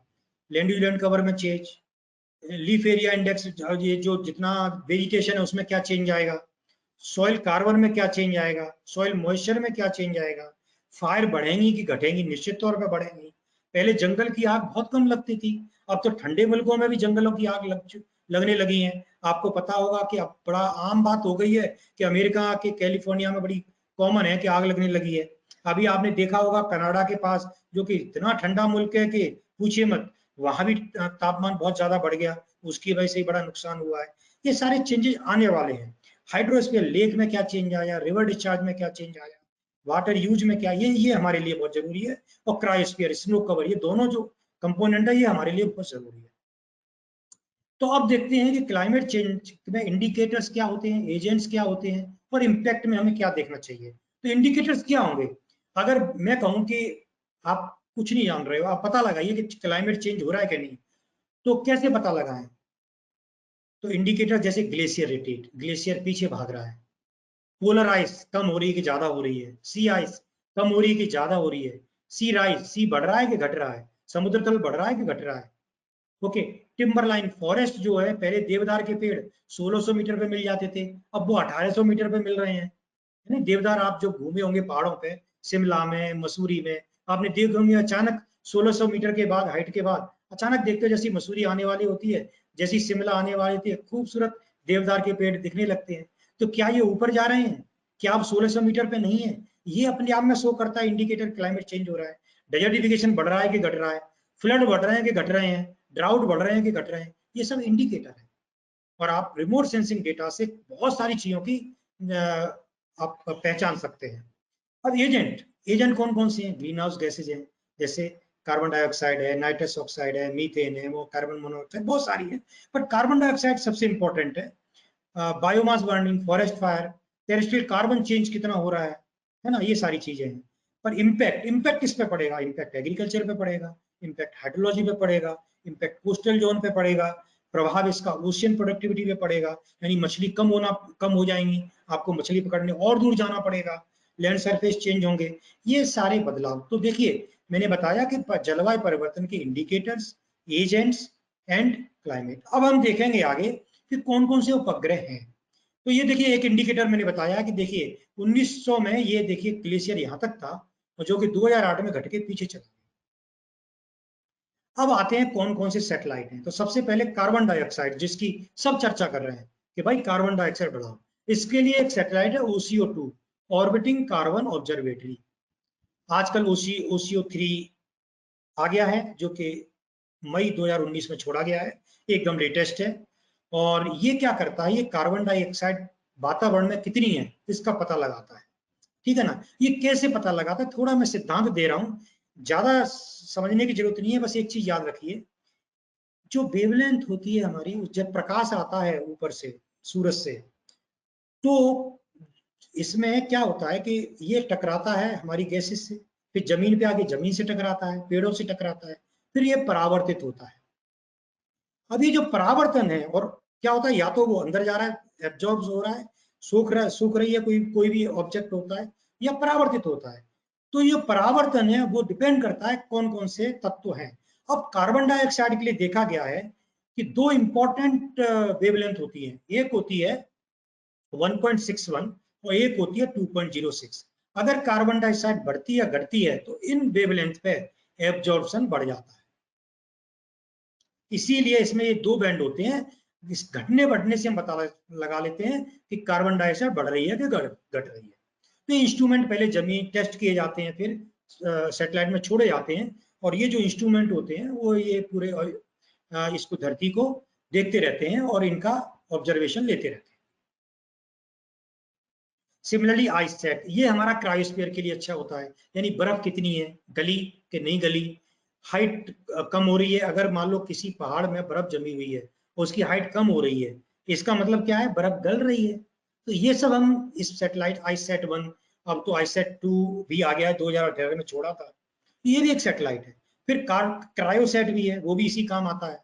लैंड यूज लैंड कवर में चेंज, लीफ एरिया इंडेक्स, ये जो जितना वेजिटेशन है उसमें क्या चेंज आएगा, सॉइल कार्बन में क्या चेंज आएगा, सॉइल मॉइस्चर में क्या चेंज आएगा, फायर बढ़ेंगी कि घटेंगी, निश्चित तौर पर बढ़ेंगी। पहले जंगल की आग बहुत कम लगती थी, अब तो ठंडे मुल्कों में भी जंगलों की आग लगने लगी है। आपको पता होगा कि अब बड़ा आम बात हो गई है कि अमेरिका के कैलिफोर्निया में बड़ी कॉमन है कि आग लगने लगी है। अभी आपने देखा होगा कनाडा के पास, जो कि इतना ठंडा मुल्क है कि पूछिए मत, वहां भी तापमान बहुत ज्यादा बढ़ गया, उसकी वजह से ही बड़ा नुकसान हुआ है। ये सारे चेंजेस आने वाले हैं। हाइड्रोस्फीयर लेक में क्या चेंज आया, रिवर डिस्चार्ज में क्या चेंज आया, वाटर यूज में क्या, ये हमारे लिए बहुत जरूरी है। और क्रायोस्फीयर, स्नो कवर, ये दोनों जो कंपोनेंट है ये हमारे लिए बहुत जरूरी है। तो अब देखते हैं कि क्लाइमेट चेंज में इंडिकेटर्स क्या होते हैं, एजेंट्स क्या होते हैं, और इम्पैक्ट में हमें क्या देखना चाहिए। तो इंडिकेटर्स क्या होंगे? अगर मैं कहूं कि आप कुछ नहीं जान रहे हो, आप पता लगाइए कि क्लाइमेट चेंज हो रहा है कि नहीं, तो कैसे पता लगाएं? तो इंडिकेटर जैसे ग्लेशियर रिट्रीट, ग्लेशियर पीछे भाग रहा है, पोलर आइस कम हो रही है कि ज्यादा हो रही है, सी आइस कम हो रही है कि ज्यादा हो रही है, सी राइज, सी बढ़ रहा है कि घट रहा है, समुद्र तल बढ़ रहा है कि घट रहा है। ओके, टिम्बरलाइन फॉरेस्ट जो है, पहले देवदार के पेड़ 1600 मीटर पे मिल जाते थे, अब वो 1800 मीटर पे मिल रहे हैं। है ना? देवदार आप जो घूमे होंगे पहाड़ों पे, शिमला में, मसूरी में, आपने देखे होंगे अचानक 1600 मीटर के बाद, हाइट के बाद अचानक देखते हो जैसी मसूरी आने वाली होती है, जैसी शिमला आने वाली होती है, खूबसूरत देवदार के पेड़ दिखने लगते हैं। तो क्या ये ऊपर जा रहे हैं? क्या आप 1600 मीटर पे नहीं है? ये अपने आप में शो करता है इंडिकेटर क्लाइमेट चेंज हो रहा है। डेजर्टिफिकेशन बढ़ रहा है कि घट रहा है, फ्लड बढ़ रहे हैं कि घट रहे हैं, ड्राउट बढ़ रहे हैं कि घट रहे हैं, ये सब इंडिकेटर है। और आप रिमोट सेंसिंग डेटा से बहुत सारी चीजों की आप पहचान सकते हैं। अब एजेंट, एजेंट कौन कौन से हैं? ग्रीन हाउस गैसेज हैं, जैसे कार्बन डाइऑक्साइड है, नाइट्रस ऑक्साइड है, मीथेन है, वो कार्बन मोनोऑक्साइड, बहुत सारी है। बट कार्बन डाइऑक्साइड सबसे इंपॉर्टेंट है। Biomass burning, forest fire, terrestrial carbon change कितना हो रहा है ना, ये सारी चीजें हैं। पर इम्पैक्ट, इम्पैक्ट किस पे पड़ेगा? इम्पैक्ट एग्रीकल्चर पे पड़ेगा, इम्पैक्ट हाइड्रोलॉजी पे पड़ेगा, इम्पैक्ट कोस्टल जोन पे पड़ेगा, प्रभाव इसका ओशियन प्रोडक्टिविटी पे पड़ेगा, यानी मछली कम हो जाएंगी, आपको मछली पकड़ने और दूर जाना पड़ेगा, लैंड सरफेस चेंज होंगे, ये सारे बदलाव। तो देखिए, मैंने बताया कि जलवायु परिवर्तन के इंडिकेटर्स, एजेंट्स एंड क्लाइमेट। अब हम देखेंगे आगे कि कौन कौन से उपग्रह हैं। तो ये देखिए, एक इंडिकेटर मैंने बताया कि देखिए 1900 में ये देखिए ग्लेशियर यहां तक था, जो कि 2008 में घट के पीछे चला। अब आते हैं कौन कौन से सैटेलाइट हैं। तो सबसे पहले कार्बन डाइऑक्साइड, जिसकी सब चर्चा कर रहे हैं कि भाई कार्बन डाइऑक्साइड बढ़ाओ, इसके लिए एक सैटेलाइट है OCO2, ऑर्बिटिंग कार्बन ऑब्जर्वेटरी। आजकल OCO3 आ गया है, जो कि मई 2019 में छोड़ा गया है, एकदम लेटेस्ट है। और ये क्या करता है, ये कार्बन डाइऑक्साइड वातावरण में कितनी है इसका पता लगाता है। ठीक है ना? ये कैसे पता लगाता है, थोड़ा मैं सिद्धांत दे रहा हूं, ज्यादा समझने की जरूरत नहीं है, बस एक चीज याद रखिए, जो वेवलेंथ होती है हमारी, जब प्रकाश आता है ऊपर से, सूरज से, तो इसमें क्या होता है कि ये टकराता है हमारी गैसेस से, फिर जमीन पे आके जमीन से टकराता है, पेड़ों से टकराता है, फिर ये परावर्तित होता है। अब ये जो परावर्तन है, और क्या होता है, या तो वो अंदर जा रहा है, एब्जॉर्ब हो रहा है, सूख रही है कोई कोई भी ऑब्जेक्ट होता है, या परावर्तित होता है। तो ये परावर्तन है वो डिपेंड करता है कौन कौन से तत्व हैं। अब कार्बन डाइऑक्साइड के लिए देखा गया है कि दो इंपॉर्टेंट वेवलेंथ होती है, एक होती है 1.61 और एक होती है 2.06। अगर कार्बन डाइऑक्साइड बढ़ती या घटती है तो इन वेवलेंथ पे एब्जॉर्प्शन बढ़ जाता है। इसीलिए इसमें ये दो बैंड होते हैं। इस घटने बढ़ने से हम पता लगा लेते हैं कि कार्बन डाइऑक्साइड बढ़ रही है कि घट रही है। तो इंस्ट्रूमेंट पहले जमीन टेस्ट किए जाते हैं, फिर सैटेलाइट में छोड़े जाते हैं, और ये जो इंस्ट्रूमेंट होते हैं वो ये पूरे इसको, धरती को देखते रहते हैं और इनका ऑब्जर्वेशन लेते रहते हैं। सिमिलरली आइस सेट, ये हमारा क्रायोस्फीयर के लिए अच्छा होता है, यानी बर्फ कितनी है, गली कि नहीं गली, हाइट कम हो रही है। अगर मान लो किसी पहाड़ में बर्फ जमी हुई है, उसकी हाइट कम हो रही है, इसका मतलब क्या है, बर्फ गल रही है। तो ये सब हम इस सैटेलाइट आईसैट 1, अब तो आईसैट 2 भी आ गया है, 2018 में छोड़ा था, ये भी एक सैटेलाइट है। फिर क्रायोसैट भी है, वो भी इसी काम आता है।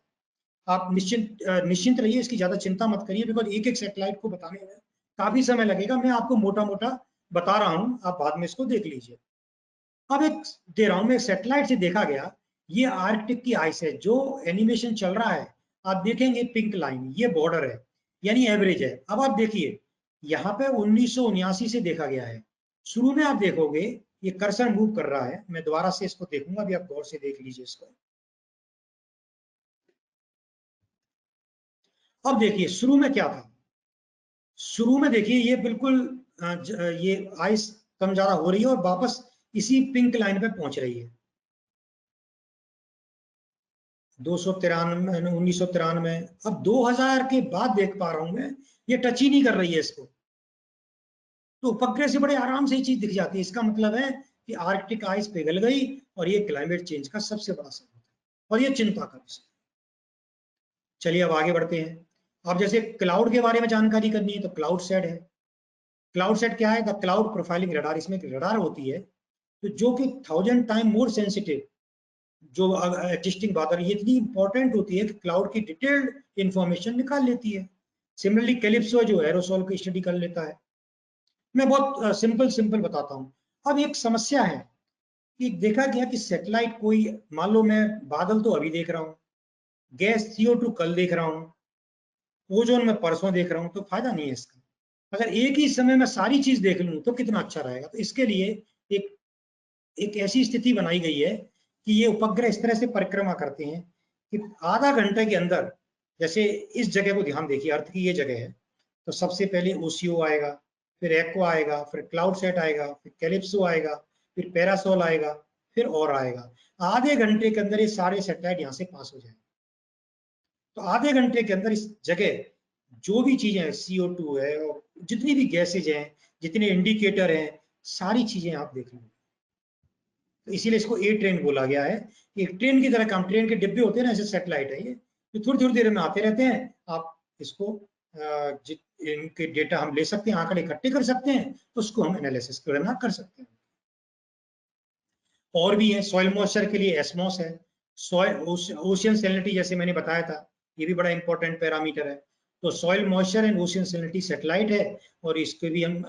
आप निश्चिंत रहिए, इसकी ज्यादा चिंता मत करिए, बिकॉज एक एक सैटेलाइट को बताने में काफी समय लगेगा। मैं आपको मोटा मोटा बता रहा हूं, आप बाद में इसको देख लीजिए। अब एक दे रहा हूं मैं, सैटेलाइट से देखा गया, ये आर्कटिक की आइस है, जो एनिमेशन चल रहा है आप देखेंगे पिंक लाइन ये बॉर्डर है, यानी एवरेज है। अब आप देखिए यहाँ पे 1979 से देखा गया है। शुरू में आप देखोगे ये कर्सर मूव कर रहा है, मैं दोबारा से इसको देखूंगा, अभी आप गौर से देख लीजिए इसको। अब देखिए शुरू में क्या था, शुरू में देखिए ये बिल्कुल ये आइस कम ज्यादा हो रही है और वापस इसी पिंक लाइन पे पहुंच रही है। 293, 1993, अब 2000 के बाद देख पा रहा हूं मैं ये टच ही नहीं कर रही है इसको। तो उपग्रह से बड़े आराम से ये चीज दिख जाती है। इसका मतलब है कि आर्कटिक आइस पिघल गई और ये क्लाइमेट चेंज का सबसे बड़ा सबूत है और ये चिंता का विषय। चलिए अब आगे बढ़ते हैं। अब जैसे क्लाउड के बारे में जानकारी करनी है तो क्लाउड सेट है। क्लाउड सेट क्या है? The cloud profiling radar. इसमें एक रडार होती है तो जो कि 1000 टाइम मोर सेंसिटिव, जो एग्जिस्टिंग बादल, ये इतनी इंपॉर्टेंट होती है कि क्लाउड की डिटेल्ड इंफॉर्मेशन निकाल लेती है। सिमिलरली कैलिप्सो जो एरोसोल की स्टडी कर लेता है। मैं बहुत सिंपल बताता हूँ। अब एक समस्या है कि देखा गया कि सैटेलाइट कोई, मान लो मैं बादल तो अभी देख रहा हूँ, गैस CO2 कल देख रहा हूँ, ओजोन में परसों देख रहा हूँ, तो फायदा नहीं है इसका। अगर एक ही समय में सारी चीज देख लूँ तो कितना अच्छा रहेगा। तो इसके लिए एक एक ऐसी स्थिति बनाई गई है कि ये उपग्रह इस तरह से परिक्रमा करते हैं कि आधा घंटे के अंदर, जैसे इस जगह को ध्यान देखिए, अर्थ की ये जगह है, तो सबसे पहले ओसीओ आएगा, फिर एक्को आएगा, फिर क्लाउड सेट आएगा, फिर कैलिप्सो आएगा, फिर पैरासोल आएगा, फिर और आएगा। आधे घंटे के अंदर ये सारे सैटेलाइट यहाँ से पास हो जाएंगे। तो आधे घंटे के अंदर इस जगह जो भी चीजें हैं, CO2 है और जितनी भी गैसेज हैं, जितने इंडिकेटर हैं, सारी चीजें आप देख लेंगे। तो इसीलिए इसको ए ट्रेन बोला गया है। एक ट्रेन की तरह काम, ट्रेन के डिब्बे होते हैं ना, ऐसे सैटेलाइट है ये, तो थोड़ी थोड़ी देर में आते रहते हैं। आप इसको इनके डेटा हम ले सकते हैं, आंकड़े इकट्ठे कर सकते हैं, तो उसको हम एनालिसिस करना कर सकते हैं। और भी है, सॉइल मॉइस्चर के लिए एसमॉस है, सॉइल ओशियन सैलिनिटी जैसे मैंने बताया था, ये भी बड़ा इंपॉर्टेंट पैरामीटर है। तो soil moisture and ocean salinity satellite है, और इसके भी हम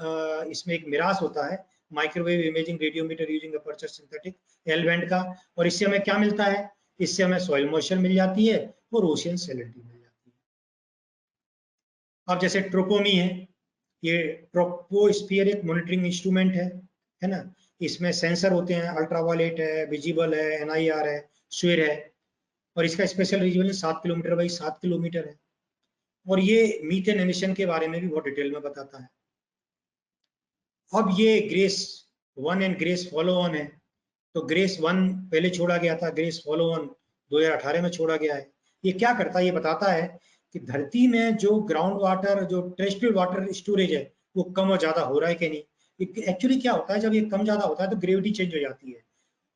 इसमें एक मिरास होता है, microwave imaging radiometer using aperture synthetic L band का। और इससे हमें क्या मिलता है? इससे हमें सॉइल मॉइस्चर मिल जाती है और ओशियन सैलिनिटी मिल जाती है। अब जैसे ट्रोपोमी है, ये ट्रोपोस्फियर एक मॉनिटरिंग इंस्ट्रूमेंट है ना। इसमें सेंसर होते हैं, अल्ट्रावायलेट है, विजिबल है, NIR है, स्वेर है, और इसका special region 7 kilometre by 7 kilometre है। और ये मीथेन एमिशन के बारे में भी बहुत डिटेल में बताता है। अब ये grace 1 and grace follow on है। तो ग्रेस 1 पहले छोड़ा गया था, ग्रेस फॉलो ऑन 2018 में छोड़ा गया है। ये क्या करता है? ये बताता है कि धरती में जो ग्राउंड वाटर, जो टेरेस्ट्रियल वाटर स्टोरेज है, वो कम और ज्यादा हो रहा है कि नहीं। एक्चुअली क्या होता है, जब ये कम ज्यादा होता है तो ग्रेविटी चेंज हो जाती है,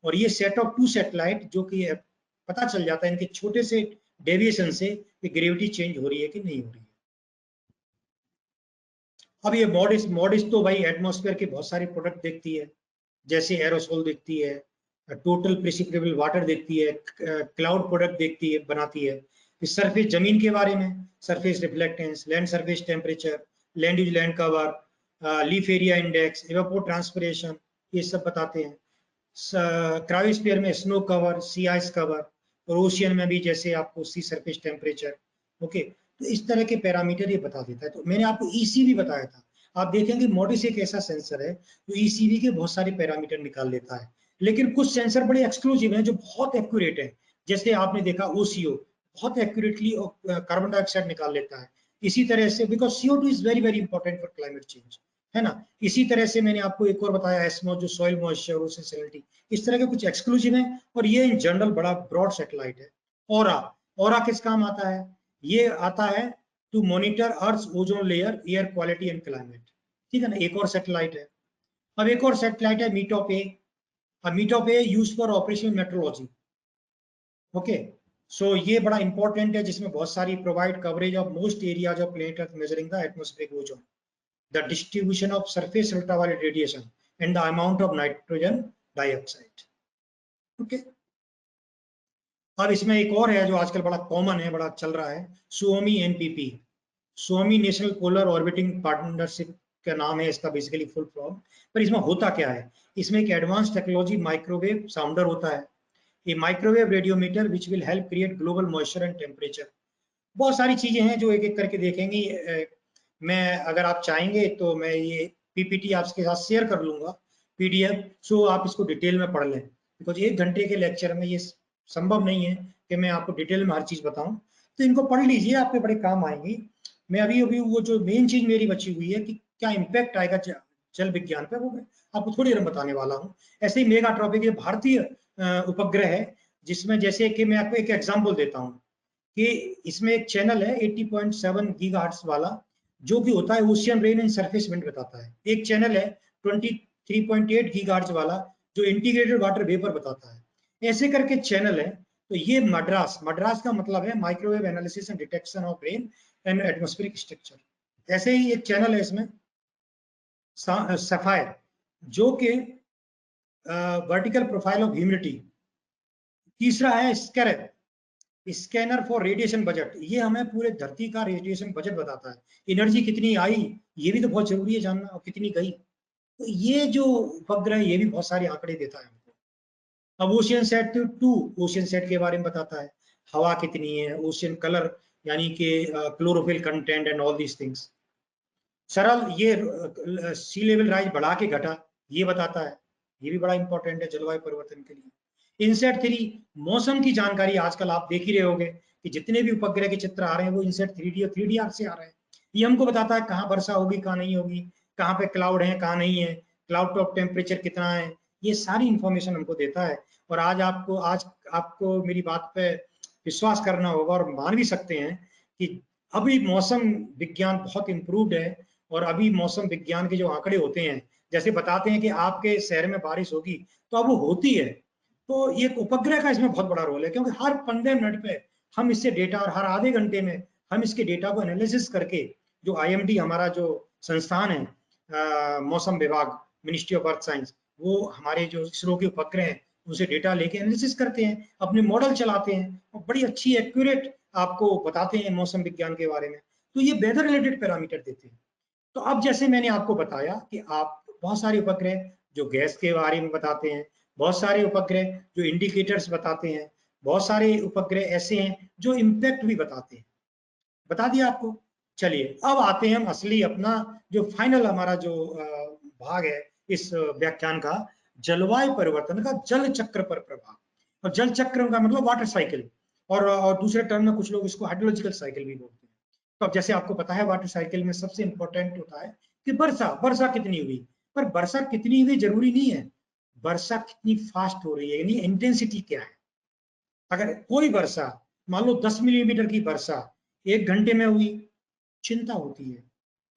और ये सेट ऑफ 2 सैटेलाइट जो कि पता चल जाता है इनके छोटे से डेविएशन से कि ग्रेविटी चेंज हो रही है कि नहीं हो रही है। अब ये मॉडिस तो भाई एटमॉस्फेयर के बहुत सारे प्रोडक्ट देखती है, जैसे एरोसोल देखती है, टोटल प्रेसिपिटेबल वाटर देखती है, क्लाउड प्रोडक्ट देखती है, बनाती है। फिर सरफेस, जमीन के बारे में, surface reflectance, land surface temperature, land use land cover, leaf area index, evapotranspiration, ये सब बताते हैं। क्रायोस्फीयर में snow cover, sea ice cover, और ओशियन में भी जैसे आपको सी सरफेस टेम्परेचर। ओके, तो इस तरह के पैरामीटर ये बता देता है। तो मैंने आपको ECV बताया था, आप देखेंगे मॉडिस एक ऐसा सेंसर है जो ECV के बहुत सारे पैरामीटर निकाल लेता है। लेकिन कुछ सेंसर बड़े एक्सक्लूसिव हैं जो बहुत एक्यूरेट है, जैसे आपने देखा OCO बहुत एक्यूरेटली कार्बन डाइऑक्साइड निकाल लेता है। इसी तरह से because CO2 is very very important for climate change, है ना। इसी तरह से मैंने आपको एक और बताया एस्मो, जो सॉइल मॉइस्चर और सैलिनिटी, इस तरह के कुछ एक्सक्लूसिव हैं। और ये इन जनरल बड़ा ब्रॉड सैटेलाइट है। ऑरा, ऑरा किस काम आता है? ये आता है to monitor earth ozone layer, air quality and climate, ठीक है ना। एक और सैटेलाइट है। अब एक और सैटेलाइट है MetOp A. MetOp A use for operational meteorology. Okay, so ये बड़ा इंपॉर्टेंट है, जिसमें बहुत सारी provide coverage of most areas of planet earth measuring the atmospheric ozone, the distribution of surface ultraviolet radiation and the amount of nitrogen dioxide. Okay. अब इसमें एक और है जो आजकल बड़ा कॉमन है, बड़ा चल रहा है, Suomi NPP, Suomi national polar orbiting partnership का नाम है इसका बेसिकली फुल फॉर्म। पर इसमें होता क्या है? इसमें एक एडवांस टेक्नोलॉजी माइक्रोवेव साउंडर होता है, ये microwave radiometer which will help create global moisture and temperature. बहुत सारी चीजें हैं जो एक एक करके देखेंगी। मैं अगर आप चाहेंगे तो मैं ये पीपीटी आपके साथ शेयर कर लूंगा, पीडीएफ, सो आप इसको डिटेल में पढ़ लें, बिकॉज 1 घंटे के लेक्चर में ये संभव नहीं है कि मैं आपको डिटेल में हर चीज बताऊं। तो इनको पढ़ लीजिए, आपके बड़े काम आएंगी। मैं अभी अभी वो जो मेन चीज मेरी बची हुई है कि क्या इम्पैक्ट आएगा जल विज्ञान पर, वो मैं आपको थोड़ी देर में बताने वाला हूँ। ऐसे ही मेगा ट्रॉपिक ये भारतीय उपग्रह है, जिसमें जैसे कि मैं आपको एक एग्जाम्पल देता हूँ कि इसमें एक चैनल है 80.7 गीगाहर्ट्ज वाला, जो कि होता है ocean rain and surface wind बताता है। एक चैनल है 23.8 गीगाहर्ट्ज वाला, जो इंटीग्रेटेड वाटर वेपर बताता है। ऐसे करके चैनल है। तो ये मद्रास, मद्रास का मतलब है microwave analysis and detection of rain and atmospheric structure. ऐसे ही एक चैनल है इसमें सफायर, जो कि वर्टिकल प्रोफाइल ऑफ ह्यूमिडिटी। तीसरा है scarab, scanner for radiation budget, ये हमें पूरे धरती का रेडिएशन बजट बताता है। एनर्जी कितनी आई, ये भी तो बहुत जरूरी है जानना, और कितनी गई। तो ये जो उपग्रह ये भी बहुत सारे आंकड़े देता है हमको। अब ओशियन सेट 2 ओशियन सेट के बारे में बताता है, हवा कितनी है, ओशियन कलर यानी कि chlorophyll content and all these things. सरल ये सी लेवल राइज बढ़ा के घटा, ये बताता है, ये भी बड़ा इंपॉर्टेंट है जलवायु परिवर्तन के लिए। इनसेट 3 मौसम की जानकारी, आजकल आप देख ही रहे होंगे कि जितने भी उपग्रह के चित्र आ रहे हैं वो इनसेट 3D और 3DR से आ रहे हैं। ये हमको बताता है कहाँ वर्षा होगी कहाँ नहीं होगी, कहाँ पे क्लाउड है कहाँ नहीं है, क्लाउड टॉप टेम्परेचर कितना है, ये सारी इंफॉर्मेशन हमको देता है। और आज आपको मेरी बात पे विश्वास करना होगा और मान भी सकते हैं कि अभी मौसम विज्ञान बहुत इम्प्रूव्ड है। और अभी मौसम विज्ञान के जो आंकड़े होते हैं, जैसे बताते हैं कि आपके शहर में बारिश होगी, तो अब वो होती है। तो ये उपग्रह का इसमें बहुत बड़ा रोल है, क्योंकि हर 15 मिनट पे हम इससे डेटा, और हर आधे घंटे में हम इसके डेटा को एनालिसिस करके, जो आईएमडी हमारा जो संस्थान है, मौसम विभाग, मिनिस्ट्री ऑफ अर्थ साइंस, वो हमारे जो इसरो के उपग्रह हैं उनसे डेटा लेके एनालिसिस करते हैं, अपने मॉडल चलाते हैं और बड़ी अच्छी एक्यूरेट आपको बताते हैं मौसम विज्ञान के बारे में। तो ये वेदर रिलेटेड पैरामीटर देते हैं। तो अब जैसे मैंने आपको बताया कि आप बहुत सारे उपग्रह जो गैस के बारे में बताते हैं, बहुत सारे उपग्रह जो इंडिकेटर्स बताते हैं, बहुत सारे उपग्रह ऐसे हैं जो इम्पैक्ट भी बताते हैं, बता दिया आपको। चलिए अब आते हैं हम असली अपना जो फाइनल हमारा जो भाग है इस व्याख्यान का, जलवायु परिवर्तन का जल चक्र पर प्रभाव। और जल चक्र का मतलब वाटर साइकिल, और दूसरे टर्म में कुछ लोग इसको हाइड्रोलॉजिकल साइकिल भी बोलते हैं। तो अब जैसे आपको पता है वाटर साइकिल में सबसे इंपॉर्टेंट होता है कि वर्षा वर्षा कितनी हुई। पर वर्षा कितनी हुई जरूरी नहीं है, वर्षा कितनी फास्ट हो रही है, यानी इंटेंसिटी क्या है। अगर कोई वर्षा, मान लो 10 मिलीमीटर की वर्षा 1 घंटे में हुई, चिंता होती है,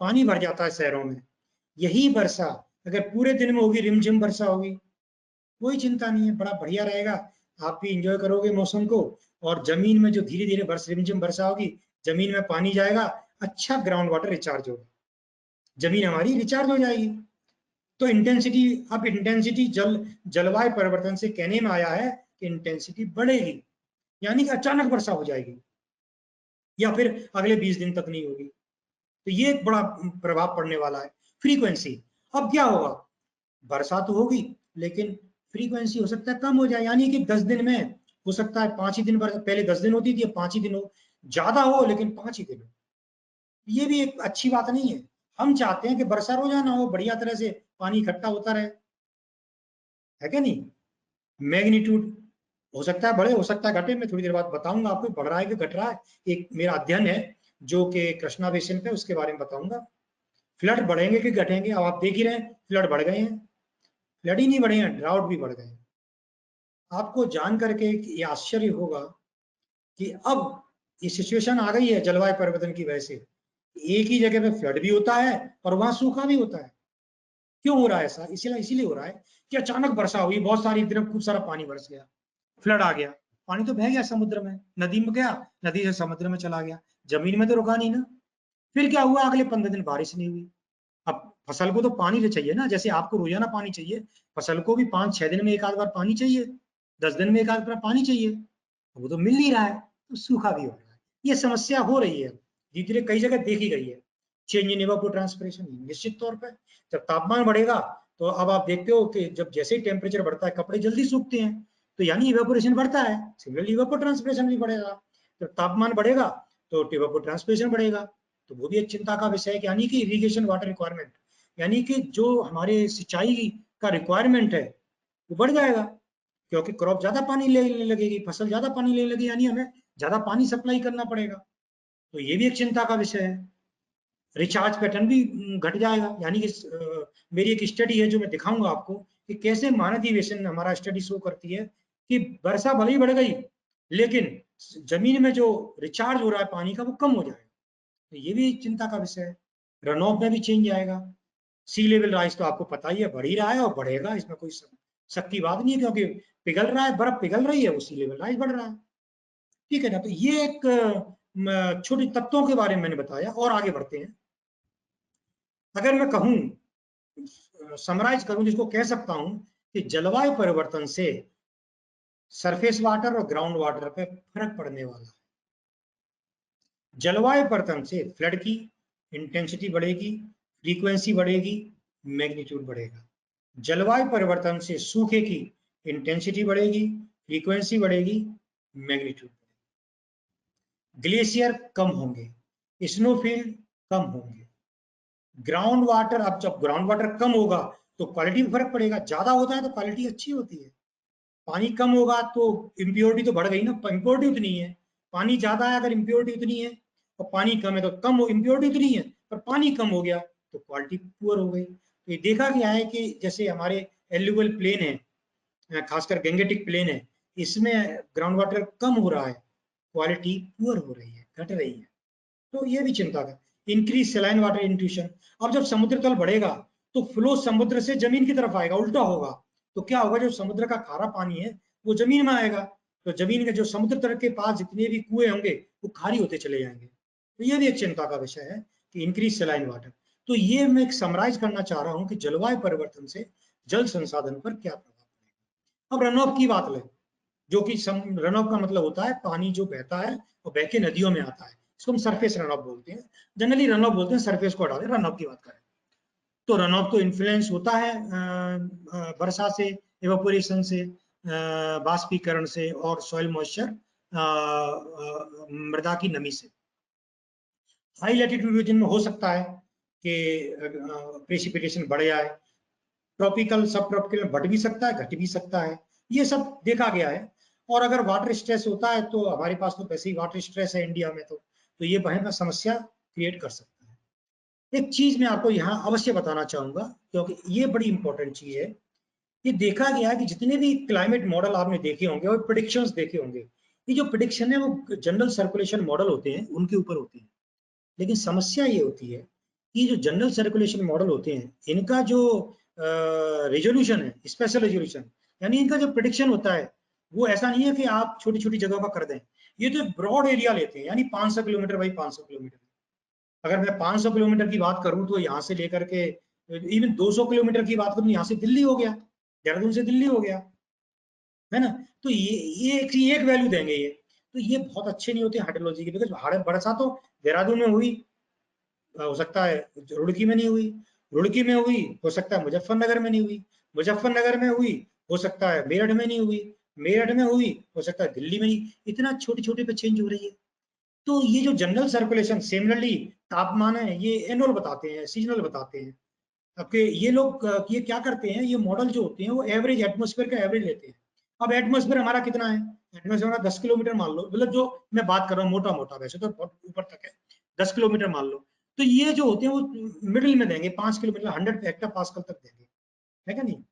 पानी भर जाता है शहरों में। यही वर्षा अगर पूरे दिन में होगी, रिमझिम वर्षा होगी, कोई चिंता नहीं है, बड़ा बढ़िया रहेगा, आप भी इंजॉय करोगे मौसम को। और जमीन में जो धीरे धीरे रिमझिम वर्षा होगी, जमीन में पानी जाएगा, अच्छा ग्राउंड वाटर रिचार्ज होगा, जमीन हमारी रिचार्ज हो जाएगी। तो इंटेंसिटी, अब इंटेंसिटी जलवायु परिवर्तन से कहने में आया है कि इंटेंसिटी बढ़ेगी, यानी कि अचानक वर्षा हो जाएगी, या फिर अगले 20 दिन तक नहीं होगी। तो ये एक बड़ा प्रभाव पड़ने वाला है। फ्रीक्वेंसी, अब क्या होगा, वर्षा तो होगी लेकिन फ्रीक्वेंसी हो सकता है कम हो जाए, यानी कि 10 दिन में हो सकता है 5 ही दिन, पहले 10 दिन होती थी, 5 ही दिन हो, ज्यादा हो लेकिन 5 ही दिन हो। ये भी एक अच्छी बात नहीं है। हम चाहते हैं कि वर्षा रोजाना हो, बढ़िया तरह से पानी इकट्ठा होता रहे, है क्या नहीं। मैग्नीट्यूड हो सकता है बढ़े, हो सकता है घटे, मैं थोड़ी देर बाद बताऊंगा आपको बढ़ रहा है कि घट रहा है। एक मेरा अध्ययन है जो कि कृष्णा बेसिन पे, उसके बारे में बताऊंगा। फ्लड बढ़ेंगे कि घटेंगे, अब आप देख ही रहे हैं फ्लड बढ़ गए हैं, फ्लड ही नहीं बढ़े हैं, ड्राउट भी बढ़ गए हैं। आपको जान करके ये आश्चर्य होगा कि अब ये सिचुएशन आ गई है जलवायु परिवर्तन की वजह से, एक ही जगह पे फ्लड भी होता है और वहां सूखा भी होता है। क्यों हो रहा है ऐसा, इसीलिए हो रहा है कि अचानक वर्षा हुई, बहुत सारी तरफ खूब सारा पानी बरस गया, फ्लड आ गया, पानी तो बह गया समुद्र में, नदी में गया, नदी से समुद्र में चला गया, जमीन में तो रुका नहीं ना। फिर क्या हुआ, अगले 15 दिन बारिश नहीं हुई। अब फसल को तो पानी तो चाहिए ना, जैसे आपको रोजाना पानी चाहिए, फसल को भी 5-6 दिन में एक आध बार पानी चाहिए, 10 दिन में एक आध बार पानी चाहिए, वो तो मिल नहीं रहा है, तो सूखा भी हो रहा है। ये समस्या हो रही है, धीरे धीरे कई जगह देखी गई है। चेंज इन इवापोट्रांसपिरेशन, निश्चित तौर पर जब तापमान बढ़ेगा, तो अब आप देखते हो कि जब जैसे ही टेम्परेचर बढ़ता है कपड़े जल्दी सूखते हैं, तो यानी इवेपोरेशन बढ़ता है, सिमिलरली इवेपोट्रांसपिरेशन भी बढ़ेगा। जब तापमान बढ़ेगा तो ट्रांसपिरेशन बढ़ेगा, तो वो भी एक चिंता का विषय है। यानी कि इरिगेशन वाटर रिक्वायरमेंट, यानी कि जो हमारे सिंचाई का रिक्वायरमेंट है वो बढ़ जाएगा, क्योंकि क्रॉप ज्यादा पानी लेने लगेगी, फसल ज्यादा पानी लेने लगेगी, यानी हमें ज्यादा पानी सप्लाई करना पड़ेगा। तो ये भी एक चिंता का विषय है। रिचार्ज पैटर्न भी घट जाएगा। यानी कि मेरी एक स्टडी है जो मैं दिखाऊंगा आपको कि कैसे महानदीवेशन हमारा स्टडी शो करती है कि वर्षा भले ही बढ़ गई लेकिन जमीन में जो रिचार्ज हो रहा है पानी का वो कम हो जाएगा। तो ये भी चिंता का विषय है। रन ऑफ में भी चेंज आएगा। सी लेवल राइज तो आपको पता ही है, बढ़ ही रहा है और बढ़ेगा, इसमें कोई शक की बात नहीं है, क्योंकि पिघल रहा है, बर्फ पिघल रही है, वो सी लेवल राइज बढ़ रहा है। ठीक है ना। तो ये एक छोटे तत्वों के बारे में मैंने बताया, और आगे बढ़ते हैं। अगर मैं कहूं, समराइज करूं, जिसको कह सकता हूं कि जलवायु परिवर्तन से सरफेस वाटर और ग्राउंड वाटर पे फर्क पड़ने वाला है। जलवायु परिवर्तन से फ्लड की इंटेंसिटी बढ़ेगी, फ्रीक्वेंसी बढ़ेगी, मैग्नीट्यूड बढ़ेगा। जलवायु परिवर्तन से सूखे की इंटेंसिटी बढ़ेगी, फ्रीक्वेंसी बढ़ेगी, मैग्नीट्यूड बढ़ेगी। ग्लेशियर कम होंगे, स्नोफील्ड कम होंगे। ग्राउंड वाटर, अब जब ग्राउंड वाटर कम होगा तो क्वालिटी में फर्क पड़ेगा। ज्यादा होता है तो क्वालिटी अच्छी होती है, पानी कम होगा तो इम्प्योरिटी तो बढ़ गई ना, इम्प्योरिटी उतनी है। पानी ज्यादा है अगर इम्प्योरिटी उतनी है, और पानी कम है तो कम हो, इम्प्योरिटी उतनी है पर पानी कम हो गया तो क्वालिटी पुअर हो गई। तो ये देखा गया है कि जैसे हमारे एल्यूवियल प्लेन है, खासकर गंगेटिक प्लेन है, इसमें ग्राउंड वाटर कम हो रहा है, क्वालिटी पुअर हो रही है, घट रही है। तो ये भी चिंता का। इंक्रीज सेलाइन वाटर इंट्रूशन, अब जब समुद्र तल बढ़ेगा तो फ्लो समुद्र से जमीन की तरफ आएगा, उल्टा होगा। तो क्या होगा, जो समुद्र का खारा पानी है वो जमीन में आएगा, तो जमीन के जो समुद्र तल के पास जितने भी कुएं होंगे वो खाली होते चले जाएंगे। तो ये भी एक चिंता का विषय है कि इंक्रीज सेलाइन वाटर। तो ये मैं एक समराइज करना चाह रहा हूँ कि जलवायु परिवर्तन से जल संसाधन पर क्या प्रभाव पड़ेगा। अब रन ऑफ की बात लें, जो कि रन ऑफ का मतलब होता है पानी जो बहता है और बह के नदियों में आता है, इसको हम सरफेस रन ऑफ बोलते हैं। जनरली रन ऑफ बोलते हैं, सरफेस को हटा दें, रन ऑफ की बात करें तो रन ऑफ तो इन्फ्लुएंस होता है वर्षा से, इवेपोरेशन से, बाष्पीकरण से और सॉइल मॉइस्चर, मृदा की नमी से। हाई लैटिट्यूड रीजन में हो सकता है कि प्रेसिपिटेशन बढ़ जाए, ट्रॉपिकल सब ट्रॉपिकल में बढ़ भी सकता है, घट भी सकता है, ये सब देखा गया है। और अगर वाटर स्ट्रेस होता है तो हमारे पास तो वैसे ही वाटर स्ट्रेस है इंडिया में, तो ये भयंकर समस्या क्रिएट कर सकता है। एक चीज मैं आपको यहाँ अवश्य बताना चाहूंगा, क्योंकि ये बड़ी इंपॉर्टेंट चीज है। ये देखा गया है कि जितने भी क्लाइमेट मॉडल आपने देखे होंगे और प्रिडिक्शंस देखे होंगे, ये जो प्रिडिक्शन है वो जनरल सर्कुलेशन मॉडल होते हैं, उनके ऊपर होती है। लेकिन समस्या ये होती है कि जो जनरल सर्कुलेशन मॉडल होते हैं, इनका जो रेजोल्यूशन है, स्पेशल रेजोल्यूशन, यानी इनका जो प्रिडिक्शन होता है वो ऐसा नहीं है कि आप छोटी छोटी जगह का कर दें। ये तो ब्रॉड एरिया लेते हैं, यानी 500 किलोमीटर बाई 500 किलोमीटर। अगर मैं 500 किलोमीटर की बात करूं तो यहाँ से लेकर के इवन 200 किलोमीटर की बात करूं, यहाँ से दिल्ली हो गया, देहरादून से दिल्ली हो गया, है ना। तो ये एक वैल्यू देंगे ये, तो ये बहुत अच्छे नहीं होते हाइड्रोलॉजी के, बिकॉज बरसा तो देहरादून में हुई, हो सकता है रुड़की में नहीं हुई, रुड़की में हुई हो सकता है मुजफ्फरनगर में नहीं हुई, मुजफ्फरनगर में हुई हो सकता है मेरठ में नहीं हुई, मेरठ में हुई हो सकता है दिल्ली में नहीं। इतना छोटे छोटे पे चेंज हो रही है। तो ये जो जनरल सर्कुलेशन सिमिलरली तापमान है, ये एनुअल बताते हैं, सीजनल बताते हैं। ओके, ये लोग ये क्या करते हैं, ये मॉडल जो होते हैं वो एवरेज एटमोस्फेयर का एवरेज लेते हैं। अब एटमोस्फेयर हमारा कितना है, एटमोस्फेयर हमारा 10 किलोमीटर मान लो, मतलब जो मैं बात कर रहा हूँ मोटा मोटा, वैसे तो बहुत ऊपर तक है, 10 किलोमीटर मान लो। तो ये जो होते हैं वो मिडिल में देंगे, 5 किलोमीटर 100 हेक्टर पास्कल तक देंगे, है क्या नहीं।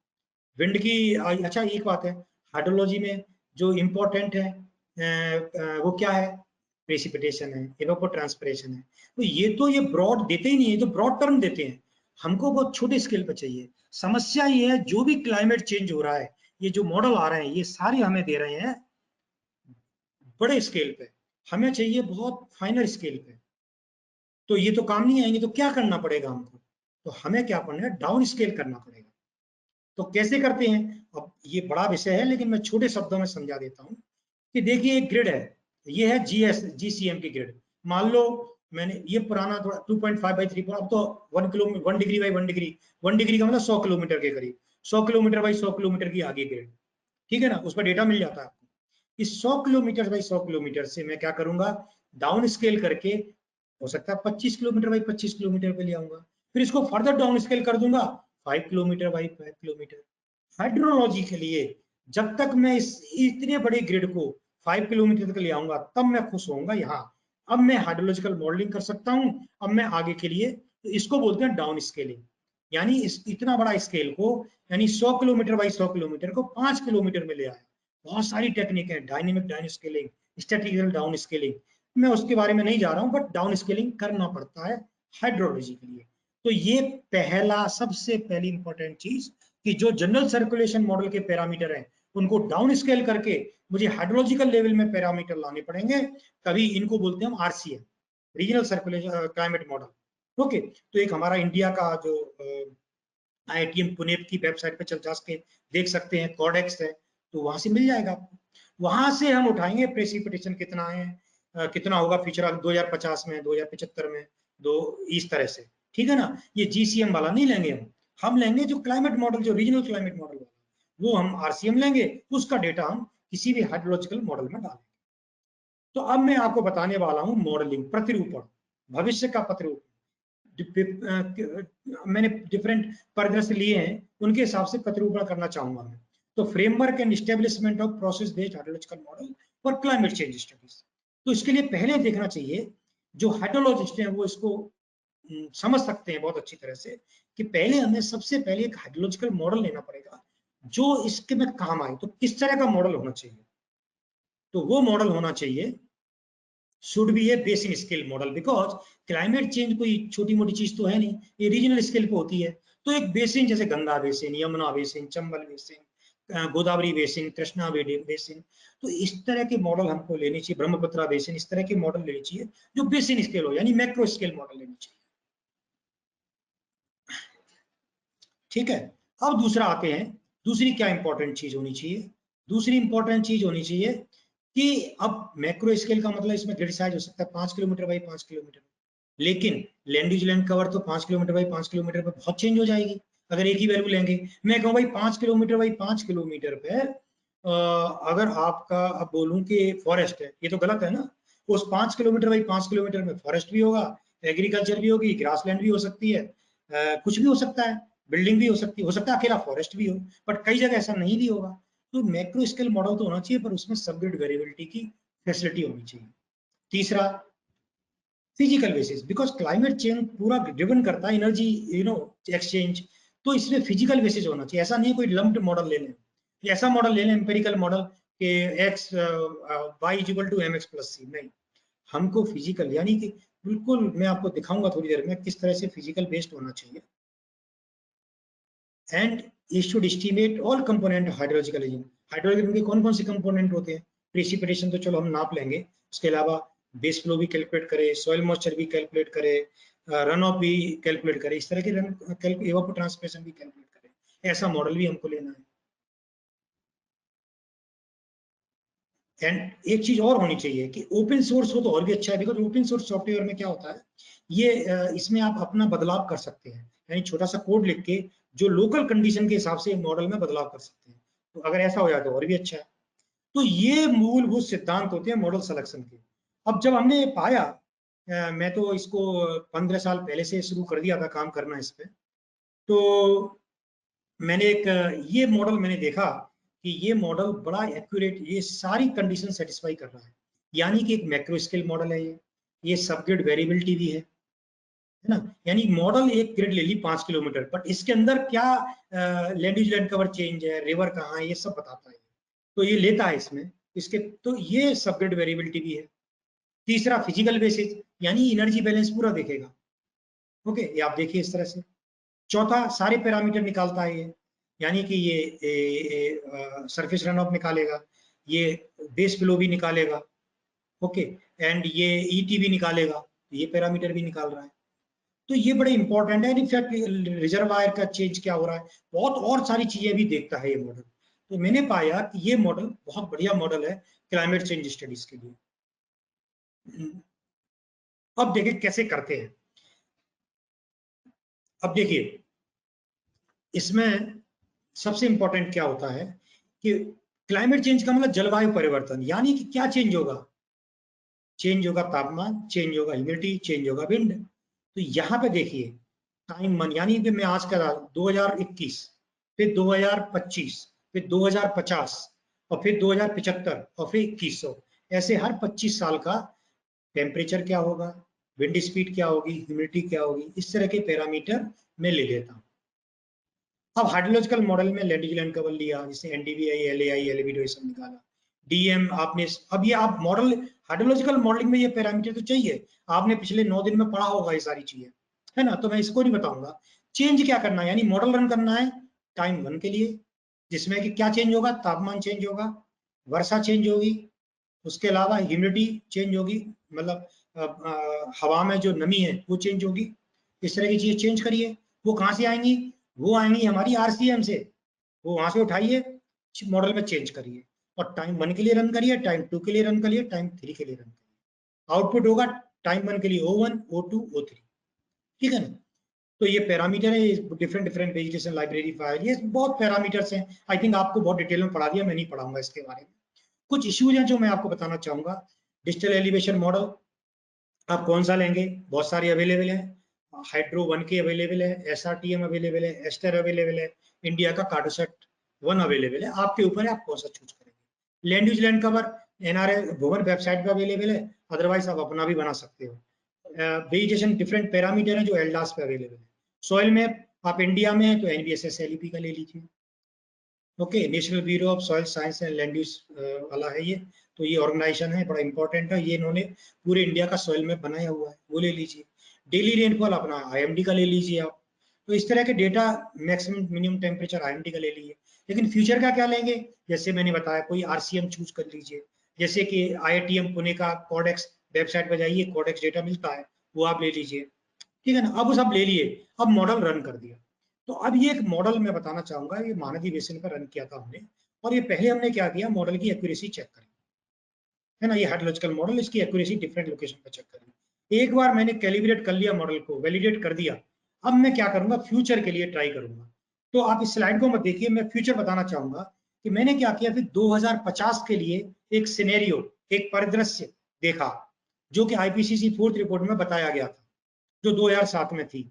विंड की अच्छा एक बात है, हाइड्रोलॉजी में जो इम्पोर्टेंट है वो क्या है, प्रेसिपिटेशन है, इवेपोट्रांसपिरेशन है। तो ये ब्रॉड देते ही नहीं है, तो ब्रॉड टर्म देते हैं, हमको बहुत छोटे स्केल पर चाहिए। समस्या ये है जो भी क्लाइमेट चेंज हो रहा है, ये जो मॉडल आ रहे हैं ये सारे हमें दे रहे हैं बड़े स्केल पे, हमें चाहिए बहुत फाइनल स्केल पे। तो ये तो काम नहीं आएंगे, तो क्या करना पड़ेगा हमको, तो हमें क्या करना है, डाउन स्केल करना पड़ेगा। तो कैसे करते हैं, अब ये बड़ा विषय है लेकिन मैं छोटे शब्दों में समझा देता हूँ कि देखिए एक ग्रिड है, ये है GCM की ग्रिड। मान लो मैंने ये पुराना थोड़ा 2.5/3, अब तो 1 kilometre 1 degree by 1 degree, 1 degree का मतलब 100 किलोमीटर के करीब, 100 किलोमीटर बाई 100 किलोमीटर की आगे ग्रिड, ठीक है ना, उस पर डेटा मिल जाता है आपको। इस 100 किलोमीटर बाई 100 किलोमीटर से मैं क्या करूंगा, डाउन स्केल करके हो सकता है 25 किलोमीटर बाई 25 किलोमीटर पे ले आऊंगा, फिर इसको फर्दर डाउन स्केल कर दूंगा 5 किलोमीटर बाई 5 किलोमीटर। हाइड्रोलॉजी के लिए जब तक मैं इस इतने बड़े ग्रिड को 5 किलोमीटर तक ले आऊंगा तब मैं खुश होऊंगा। यहाँ अब मैं हाइड्रोलॉजिकल मॉडलिंग कर सकता हूँ। अब मैं आगे के लिए, तो इसको बोलते हैं डाउन स्केलिंग, यानी इस इतना बड़ा स्केल को, यानी 100 किलोमीटर बाई 100 किलोमीटर को 5 किलोमीटर में ले आया। बहुत सारी टेक्निक है, dynamic down scaling, statistical down scaling, मैं उसके बारे में नहीं जा रहा हूँ, बट डाउन स्केलिंग करना पड़ता है हाइड्रोलॉजी के लिए। तो ये पहला सबसे पहली इंपॉर्टेंट चीज कि जो जनरल सर्कुलेशन मॉडल के पैरामीटर हैं उनको डाउन स्केल करके मुझे हाइड्रोलॉजिकल लेवल में पैरामीटर लाने पड़ेंगे, तभी इनको बोलते हैं हम RCM, regional circulation climate model. Okay, तो एक हमारा इंडिया का जो आईआईटीएम पुणे की वेबसाइट पे चल जा के देख सकते हैं, कॉडेक्स है, तो वहां से मिल जाएगा आपको। वहां से हम उठाएंगे प्रेसिपिटेशन कितना है, कितना होगा फ्यूचर 2050 में, 2075 में, दो इस तरह से, ठीक है ना। ये जीसीएम वाला नहीं लेंगे हम लेंगे जो क्लाइमेट मॉडल, जो रीजनल क्लाइमेट मॉडल वो हम आरसीएम लेंगे, उसका डेटा हम किसी भी हाइड्रोलॉजिकल मॉडल में डालेंगे। तो अब मैं आपको बताने वाला हूं मॉडलिंग, प्रतिरूपण, भविष्य का प्रतिरूपण। मैंने डिफरेंट परिदृश्य लिए हैं, उनके हिसाब से प्रतिरूपण करना चाहूंगा मैं। तो framework and establishment of process based hydrological model for climate change studies. तो इसके लिए पहले देखना चाहिए, जो हाइड्रोलॉजिस्ट हैं वो इसको समझ सकते हैं बहुत अच्छी तरह से, कि पहले हमें सबसे पहले एक हाइड्रोलॉजिकल मॉडल लेना पड़ेगा जो इसके में काम आए। तो किस तरह का मॉडल होना चाहिए? तो वो मॉडल होना चाहिए, should be A basin scale model, because climate change कोई छोटी मोटी चीज तो है नहीं, ये रीजनल स्केल पे होती है। तो एक बेसिन जैसे Ganga basin, Yamuna basin, Chambal basin, Godavari basin, Krishna basin, तो इस तरह के मॉडल हमको लेनी चाहिए, ब्रह्मपुत्रा बेसिन, इस तरह के मॉडल लेनी चाहिए जो बेसिन स्केल हो, यानी मैक्रो स्केल मॉडल लेनी चाहिए। ठीक है, अब दूसरा आते हैं, दूसरी क्या इंपॉर्टेंट चीज होनी चाहिए? दूसरी इंपॉर्टेंट चीज होनी चाहिए कि अब मैक्रो स्केल का मतलब इसमें ग्रिड साइज हो सकता है 5 किलोमीटर बाई 5 किलोमीटर, लेकिन लैंड यूज लैंड कवर तो 5 किलोमीटर बाई 5 किलोमीटर पे बहुत चेंज हो जाएगी अगर एक ही वैल्यू लेंगे। मैं कहूँ भाई 5 किलोमीटर बाई 5 किलोमीटर पे अगर आपका, अब बोलूं कि फॉरेस्ट है, ये तो गलत है ना। उस 5 किलोमीटर बाई 5 किलोमीटर में फॉरेस्ट भी होगा, एग्रीकल्चर भी होगी, ग्रासलैंड भी हो सकती है, कुछ भी हो सकता है, बिल्डिंग भी हो सकता है अकेला फॉरेस्ट भी हो, बट कई जगह ऐसा नहीं भी होगा। तो मैक्रो स्केल मॉडल तो होना चाहिए, पर उसमें सबग्रिड वेरिएबिलिटी की फैसिलिटी होनी चाहिए। तीसरा, physical basis, because climate change पूरा ड्रिवन करता है एनर्जी एक्सचेंज, तो इसमें फिजिकल बेसिस होना चाहिए। ऐसा नहीं कोई लम्प्ड मॉडल ले लें, ऐसा मॉडल ले लें एम्पेरिकल मॉडल के X Y equal to M X plus C, नहीं, हमको फिजिकल, यानी कि बिल्कुल, मैं आपको दिखाऊंगा थोड़ी देर में किस तरह से फिजिकल बेस्ड होना चाहिए। एंड ये should estimate all component hydrological agent. Hydrological के कौन कौन से कंपोनेंट होते हैं? प्रेसिपिटेशन तो चलो हम नाप लेंगे, उसके अलावा बेस फ्लो भी कैलकुलेट करे, सॉइल मॉइस्चर भी कैलकुलेट करे, रन ऑफ भी कैलकुलेट करे, इस तरह के एवापोट्रांसपिरेशन भी कैलकुलेट करे, ऐसा मॉडल भी हमको लेना है। एंड एक चीज और होनी चाहिए कि ओपन सोर्स हो तो और भी अच्छा है, बिकॉज ओपन सोर्स सॉफ्टवेयर में क्या होता है, ये इसमें आप अपना बदलाव कर सकते हैं, यानी छोटा सा कोड लिख के जो लोकल कंडीशन के हिसाब से मॉडल में बदलाव कर सकते हैं। तो अगर ऐसा हो जाए तो और भी अच्छा है। तो ये मूलभूत सिद्धांत होते हैं मॉडल सिलेक्शन के। अब जब हमने पाया, मैं तो इसको 15 साल पहले से शुरू कर दिया था काम करना इस पे, तो मैंने एक ये मॉडल मैंने देखा कि ये मॉडल बड़ा एक्यूरेट, ये सारी कंडीशन सेटिस्फाई कर रहा है, यानी कि एक मैक्रो स्केल मॉडल है ये सब ग्रिड वेरिएबिलिटी भी है ना। यानी मॉडल एक ग्रिड ले ली 5 किलोमीटर, बट इसके अंदर क्या land use land cover change है, रिवर कहाँ है, ये सब बताता है, तो ये लेता है इसमें इसके, तो ये सब ग्रिड वेरिएबिलिटी भी है। तीसरा, फिजिकल बेसिस, यानी एनर्जी बैलेंस पूरा देखेगा। ओके, ये आप देखिए इस तरह से। चौथा, सारे पैरामीटर निकालता है ये, यानी कि ये सरफेस रन ऑफ निकालेगा, ये बेस फ्लो भी निकालेगा, ओके, एंड ये ईटी भी निकालेगा, ये पैरामीटर भी निकाल रहा है। तो ये बड़े इंपॉर्टेंट है। इनफैक्ट रिजर्वायर का चेंज क्या हो रहा है, बहुत और सारी चीजें भी देखता है ये मॉडल। तो मैंने पाया कि ये मॉडल बहुत बढ़िया मॉडल है क्लाइमेट चेंज स्टडीज के लिए। अब देखिए कैसे करते हैं। अब देखिए इसमें सबसे इंपॉर्टेंट क्या होता है कि क्लाइमेट चेंज का मतलब जलवायु परिवर्तन, यानी कि क्या चेंज होगा? चेंज होगा तापमान, चेंज होगा ह्यूमिडिटी, चेंज होगा विंड। तो यहाँ पे देखिए टाइम मन, यानी कि मैं आज का 2021, फिर 2025, फिर 2050 और फिर 2075 और फिर 2100, ऐसे हर 25 साल का टेम्परेचर क्या होगा, विंड स्पीड क्या होगी, ह्यूमिडिटी क्या होगी, इस तरह के पैरामीटर मैं ले लेता हूँ। अब हाइड्रोलॉजिकल मॉडल में लैंड कवर लिया, जैसे एनडीवीआई, एलएआई, एलबीडो ये सब निकाला, डीएम आपने, अब ये आप मॉडल हाइड्रोलॉजिकल मॉडलिंग में ये पैरामीटर तो चाहिए, आपने पिछले 9 दिन में पढ़ा होगा ये सारी चीजें, है ना, तो मैं इसको नहीं बताऊंगा। चेंज क्या करना है, यानी मॉडल रन करना है टाइम 1 के लिए, जिसमें कि क्या चेंज होगा, तापमान चेंज होगा, वर्षा चेंज होगी, उसके अलावा ह्यूमिडिटी चेंज होगी, मतलब हवा में जो नमी है वो चेंज होगी, इस तरह की चीजें चेंज करिए। वो कहाँ से आएंगी, वो आएंगी हमारी आरसीएम से, वो वहां से उठाइए, मॉडल में चेंज करिए, और टाइम 1 के लिए रन करिए, टाइम 2 के लिए रन करिए, टाइम 3 के लिए रन करिए। आउटपुट होगा टाइम 1 के लिए O1, O2, O3, ठीक है ना। तो ये पैरामीटर है, different different vegetation library file, ये बहुत पैरामीटर्स हैं। आई थिंक आपको बहुत डिटेल में पढ़ा दिया, मैं नहीं पढ़ाऊंगा इसके बारे में। कुछ इश्यूज हैं जो मैं आपको बताना चाहूंगा। डिजिटल एलिवेशन मॉडल आप कौन सा लेंगे, बहुत सारे अवेलेबल हैं, हाइड्रो 1 के अवेलेबल है, एसआरटीएम अवेलेबल है, एस्टर अवेलेबल है, इंडिया का कार्टोसेट 1 अवेलेबल है, आपके ऊपर है आप कौन सा चूज करेंगे। Land use land cover NRA Bhuvan website पे अवेलेबल है, अदरवाइज आप अपना भी बना सकते हो। वेजिटेशन डिफरेंट पैरामीटर है जो एल्डास पे अवेलेबल है। सॉइल मैप आप इंडिया में है तो एनबीएसएस एलईपी का ले लीजिए। Okay, national bureau of soil science and land use वाला है ये, तो ये ऑर्गेनाइजेशन है, बड़ा इंपॉर्टेंट है, ये इन्होंने पूरे इंडिया का सॉइल मैप बनाया हुआ है, वो ले लीजिए। डेली रेनफॉल अपना आईएमडी का ले लीजिए आप। तो इस तरह के data, maximum minimum temperature IMD का ले लीजिए। लेकिन फ्यूचर का क्या लेंगे, जैसे मैंने बताया कोई आरसीएम चूज कर लीजिए, जैसे कि आईआईटीएम पुणे का कोडेक्स वेबसाइट पर जाइए, कोडेक्स डेटा मिलता है, वो आप ले लीजिए, ठीक है ना। अब वो सब ले लिए, अब मॉडल रन कर दिया। तो अब ये एक मॉडल मैं बताना चाहूंगा, ये महानदी बेसिन पर रन किया था हमने, और ये पहले हमने क्या किया, मॉडल की एक्यूरेसी चेक करी, है ना, ये हाइड्रोलॉजिकल मॉडल, इसकी एक्यूरेसी डिफरेंट लोकेशन पर चेक करी। एक बार मैंने कैलिब्रेट कर लिया मॉडल को, वैलिडेट कर दिया, अब मैं क्या करूंगा, फ्यूचर के लिए ट्राई करूंगा। तो आप इस स्लाइड को मत देखिए, मैं फ्यूचर बताना चाहूंगा कि मैंने क्या किया, फिर 2050 के लिए एक सिनेरियो, एक परिदृश्य देखा, जो कि आईपीसीसी 4th रिपोर्ट में बताया गया था, जो 2007 में थी,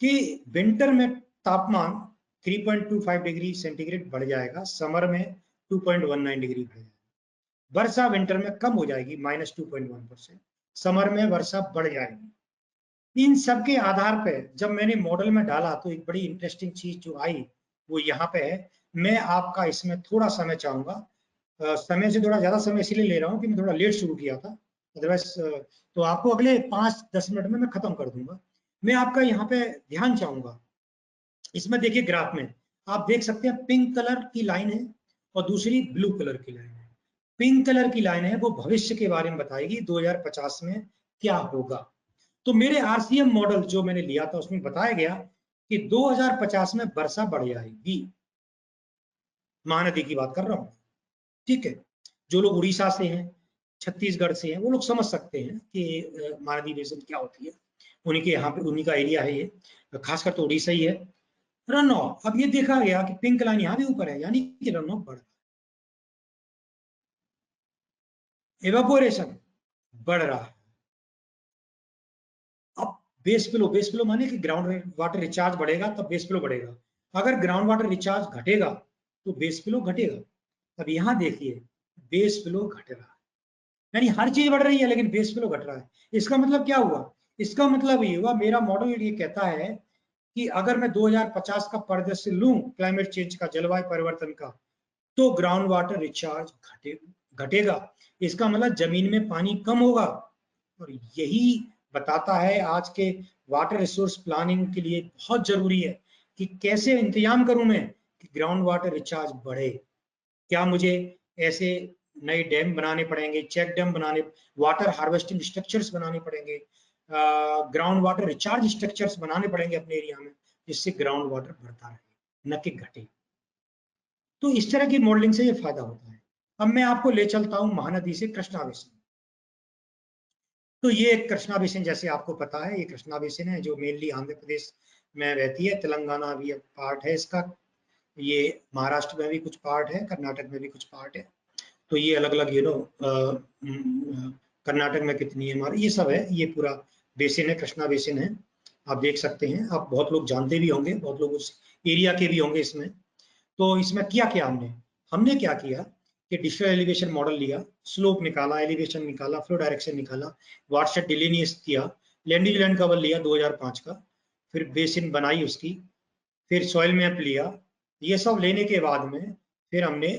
कि विंटर में तापमान 3.25 डिग्री सेंटीग्रेड बढ़ जाएगा, समर में 2.19 डिग्री बढ़ जाएगा, वर्षा विंटर में कम हो जाएगी -2.1%, समर में वर्षा बढ़ जाएगी। इन सब के आधार पर जब मैंने मॉडल में डाला तो एक बड़ी इंटरेस्टिंग चीज जो आई वो यहाँ पे है। मैं आपका इसमें थोड़ा समय चाहूंगा, समय से थोड़ा ज्यादा समय इसीलिए ले रहा हूँ कि मैं थोड़ा लेट शुरू किया था, अदरवाइज तो आपको अगले 5-10 मिनट में मैं खत्म कर दूंगा। मैं आपका यहाँ पे ध्यान चाहूंगा, इसमें देखिए ग्राफ में आप देख सकते हैं पिंक कलर की लाइन है और दूसरी ब्लू कलर की लाइन है। पिंक कलर की लाइन है वो भविष्य के बारे में बताएगी 2050 में क्या होगा। तो मेरे आरसीएम मॉडल जो मैंने लिया था उसमें बताया गया कि 2050 में वर्षा बढ़ जाएगी, महानदी की बात कर रहा हूं, ठीक है। जो लोग उड़ीसा से हैं, छत्तीसगढ़ से हैं, वो लोग समझ सकते हैं कि महानदी बेसिन क्या होती है, उन्हीं के यहाँ पे उन्हीं का एरिया है ये, खासकर तो उड़ीसा ही है। रन ऑफ, अब ये देखा गया कि पिंक लाइन यहाँ भी ऊपर है, यानी कि रन ऑफ बढ़ रहा है, एवापोरेशन बढ़ रहा है। अब बेस फ्लो माने कि ग्राउंड वाटर रिचार्ज बढ़ेगा तब बेस फ्लो बढ़ेगा, अगर ग्राउंड वाटर रिचार्ज घटेगा तो बेस फ्लो घटेगा। अब यहाँ देखिए बेस फ्लो घट रहा है, यानी हर चीज बढ़ रही है लेकिन बेस फ्लो घट रहा है। इसका मतलब क्या हुआ, इसका मतलब ये हुआ, मेरा मॉडल ये कहता है कि अगर मैं 2050 का परिदृश्य लूं, क्लाइमेट चेंज का, जलवायु परिवर्तन का, तो ग्राउंड वाटर रिचार्ज घटेगा, इसका मतलब जमीन में पानी कम होगा। और यही बताता है आज के वाटर रिसोर्स प्लानिंग के लिए बहुत जरूरी है कि कैसे इंतजाम करूं मैं कि ग्राउंड वाटर रिचार्ज बढ़े। क्या मुझे ऐसे नए डैम बनाने पड़ेंगे, चेक डैम बनाने, वाटर हार्वेस्टिंग स्ट्रक्चर्स बनाने पड़ेंगे, ग्राउंड वाटर रिचार्ज स्ट्रक्चर्स बनाने पड़ेंगे अपने एरिया में, जिससे ग्राउंड वाटर बढ़ता रहे न कि घटे। तो इस तरह की मॉडलिंग से ये फायदा होता है। अब मैं आपको ले चलता हूं महानदी से कृष्णा बेसिन। तो ये कृष्णा बेसिन जैसे आपको पता है, ये कृष्णा बेसिन है जो मेनली आंध्र प्रदेश में रहती है, तेलंगाना भी पार्ट है इसका, ये महाराष्ट्र में भी कुछ पार्ट है, कर्नाटक में भी कुछ पार्ट है। तो ये अलग अलग कर्नाटक में कितनी है हमारे, ये सब है। ये पूरा बेसिन है, कृष्णा बेसिन है, आप देख सकते हैं। आप बहुत लोग जानते भी होंगे, बहुत लोग उस एरिया के भी होंगे इसमें। तो इसमें किया क्या हमने, हमने क्या किया कि डिजिटल एलिवेशन मॉडल लिया, स्लोप निकाला, एलिवेशन निकाला, फ्लो डायरेक्शन निकाला, वाटरशेड डिलीनियस किया, लैंड यूज लैंड कवर लिया 2005 का, फिर बेसिन बनाई उसकी, फिर सॉइल मैप लिया। ये सब लेने के बाद में फिर हमने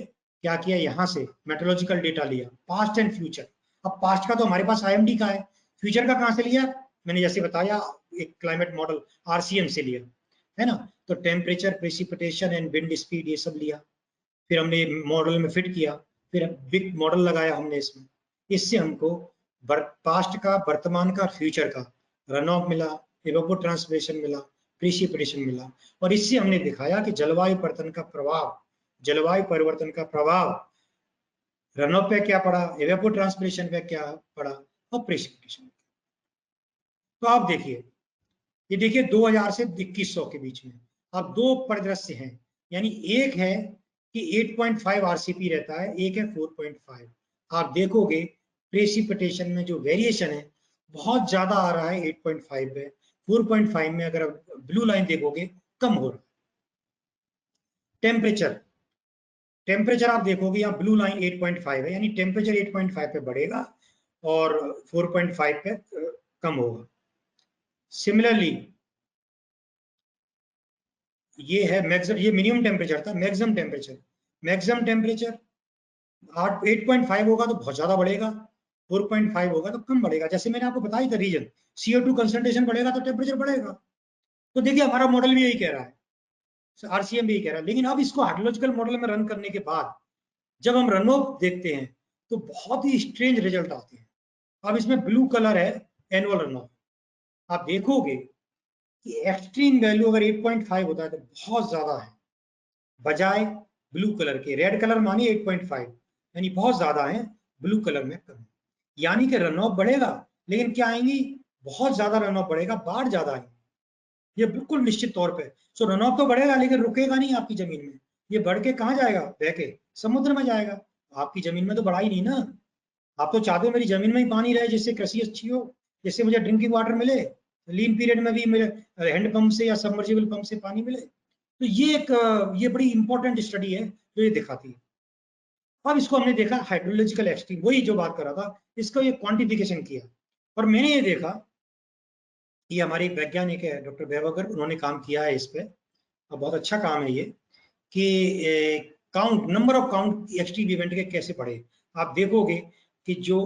क्या किया, यहाँ से मेट्रोलॉजिकल डेटा लिया, पास्ट एंड फ्यूचर। अब पास्ट का तो हमारे पास आईएमडी का है, फ्यूचर का कहाँ से लिया, मैंने जैसे बताया एक क्लाइमेट मॉडल आरसीएम से लिया, है ना। तो temperature, precipitation and wind speed ये सब लिया, फिर हमने मॉडल में फिट किया, फिर बिग मॉडल लगाया हमने इसमें। इससे हमको पास्ट का, वर्तमान का, फ्यूचर का रन ऑफ मिला, इवेपो ट्रांसपिरेशन मिला, प्रेसिपिटेशन मिला। और इससे हमने दिखाया कि जलवायु परिवर्तन का प्रभाव, जलवायु परिवर्तन का प्रभाव रन ऑफ पे क्या पड़ा, इवेपो ट्रांसपिरेशन पे क्या पड़ा, और प्रेसिपिटेशन। तो आप देखिए, ये देखिए 2000 से 2100 के बीच में अब दो परिदृश्य हैं, यानी एक है कि 8.5 आरसीपी रहता है, एक है 4.5। आप देखोगे प्रेसिपिटेशन में जो वेरिएशन है बहुत ज्यादा आ रहा है 8.5 पे, 4.5 में अगर ब्लू लाइन देखोगे कम हो रहा है। टेम्परेचर, टेम्परेचर आप देखोगे यहाँ ब्लू लाइन 8.5 है, यानी टेम्परेचर 8.5 पे बढ़ेगा और 4.5 पे कम होगा। सिमिलरली ये है मैक्सिमम, ये मिनिमम टेम्परेचर था, मैक्सिमम टेम्परेचर, मैक्सिमम टेम्परेचर 8.5 होगा तो बहुत ज्यादा बढ़ेगा, 4.5 होगा तो कम बढ़ेगा। जैसे मैंने आपको बताया था रीजन, CO2 कंसंट्रेशन बढ़ेगा तो टेम्परेचर बढ़ेगा। तो देखिए हमारा मॉडल भी यही कह रहा है, आरसीएम भी यही कह रहा है। लेकिन अब इसको हाइड्रोलॉजिकल मॉडल में रन करने के बाद जब हम रन ऑफ देखते हैं तो बहुत ही स्ट्रेंज रिजल्ट आते हैं। अब इसमें ब्लू कलर है एनुअल रन ऑफ, आप देखोगे कि एक्सट्रीम वैल्यू अगर 8.5 होता है तो बहुत ज्यादा है, बजाय ब्लू कलर के। रेड कलर मानिए 8.5 यानी बहुत ज्यादा है, ब्लू कलर में कम। यानी कि रन ऑफ बढ़ेगा, लेकिन क्या आएंगी, बहुत ज्यादा रन ऑफ बढ़ेगा, बाढ़ ज्यादा आएंगी, ये बिल्कुल निश्चित तौर पे। सो रन ऑफ तो बढ़ेगा लेकिन रुकेगा नहीं आपकी जमीन में, ये बढ़ के कहाँ जाएगा, बह के समुद्र में जाएगा। आपकी जमीन में तो बढ़ा ही नहीं ना। आप तो चाहते हो मेरी जमीन में ही पानी रहे जिससे कृषि अच्छी हो, जिससे मुझे ड्रिंकिंग वाटर मिले, लीन पीरियड में भी मेरे हैंड पंप से या सबमर्जिबल पंप से पानी मिले। तो ये एक ये बड़ी इंपॉर्टेंट स्टडी है जो ये दिखाती है। अब इसको हमने देखा हाइड्रोलॉजिकल एक्सट्रीम, वही जो बात कर रहा था, इसका ये क्वांटिफिकेशन किया। और मैंने ये देखा, ये हमारे वैज्ञानिक है डॉक्टर बेवगर, उन्होंने काम किया है इस पे, और बहुत अच्छा काम है ये, कि count, number of count extreme event के कैसे पड़े। आप देखोगे कि जो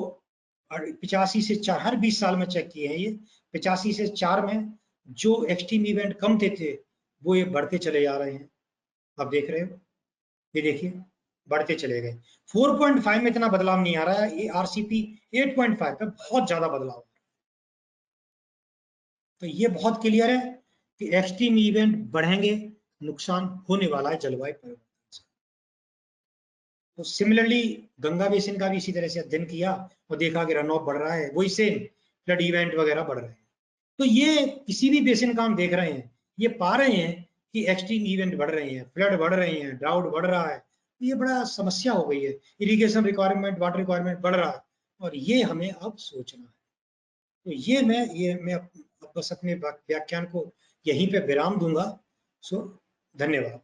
85 से 4, हर 20 साल में चेक किए हैं ये, 85 से 4 में जो एक्सट्रीम इवेंट कम थे वो ये बढ़ते चले जा रहे हैं। आप देख रहे हो, ये देखिए बढ़ते चले गए। 4.5 में इतना बदलाव नहीं आ रहा है, ये आरसीपी 8.5 पे बहुत ज्यादा बदलाव। तो ये बहुत क्लियर है कि एक्सट्रीम इवेंट बढ़ेंगे, नुकसान होने वाला है जलवायु परिवर्तन से। तो सिमिलरली गंगा बेसिन का भी इसी तरह से अध्ययन किया और देखा कि रन ऑफ बढ़ रहा है, वही सेम फ्लड इवेंट वगैरह बढ़ रहे हैं। तो ये किसी भी बेसिन का हम देख रहे हैं, ये पा रहे हैं कि एक्सट्रीम इवेंट बढ़ रहे हैं, फ्लड बढ़ रहे हैं, ड्राउट बढ़ रहा है। तो ये बड़ा समस्या हो गई है, इरिगेशन रिक्वायरमेंट, वाटर रिक्वायरमेंट बढ़ रहा है, और ये हमें अब सोचना है। तो ये मैं बस अपने व्याख्यान को यहीं पे विराम दूंगा। सो धन्यवाद।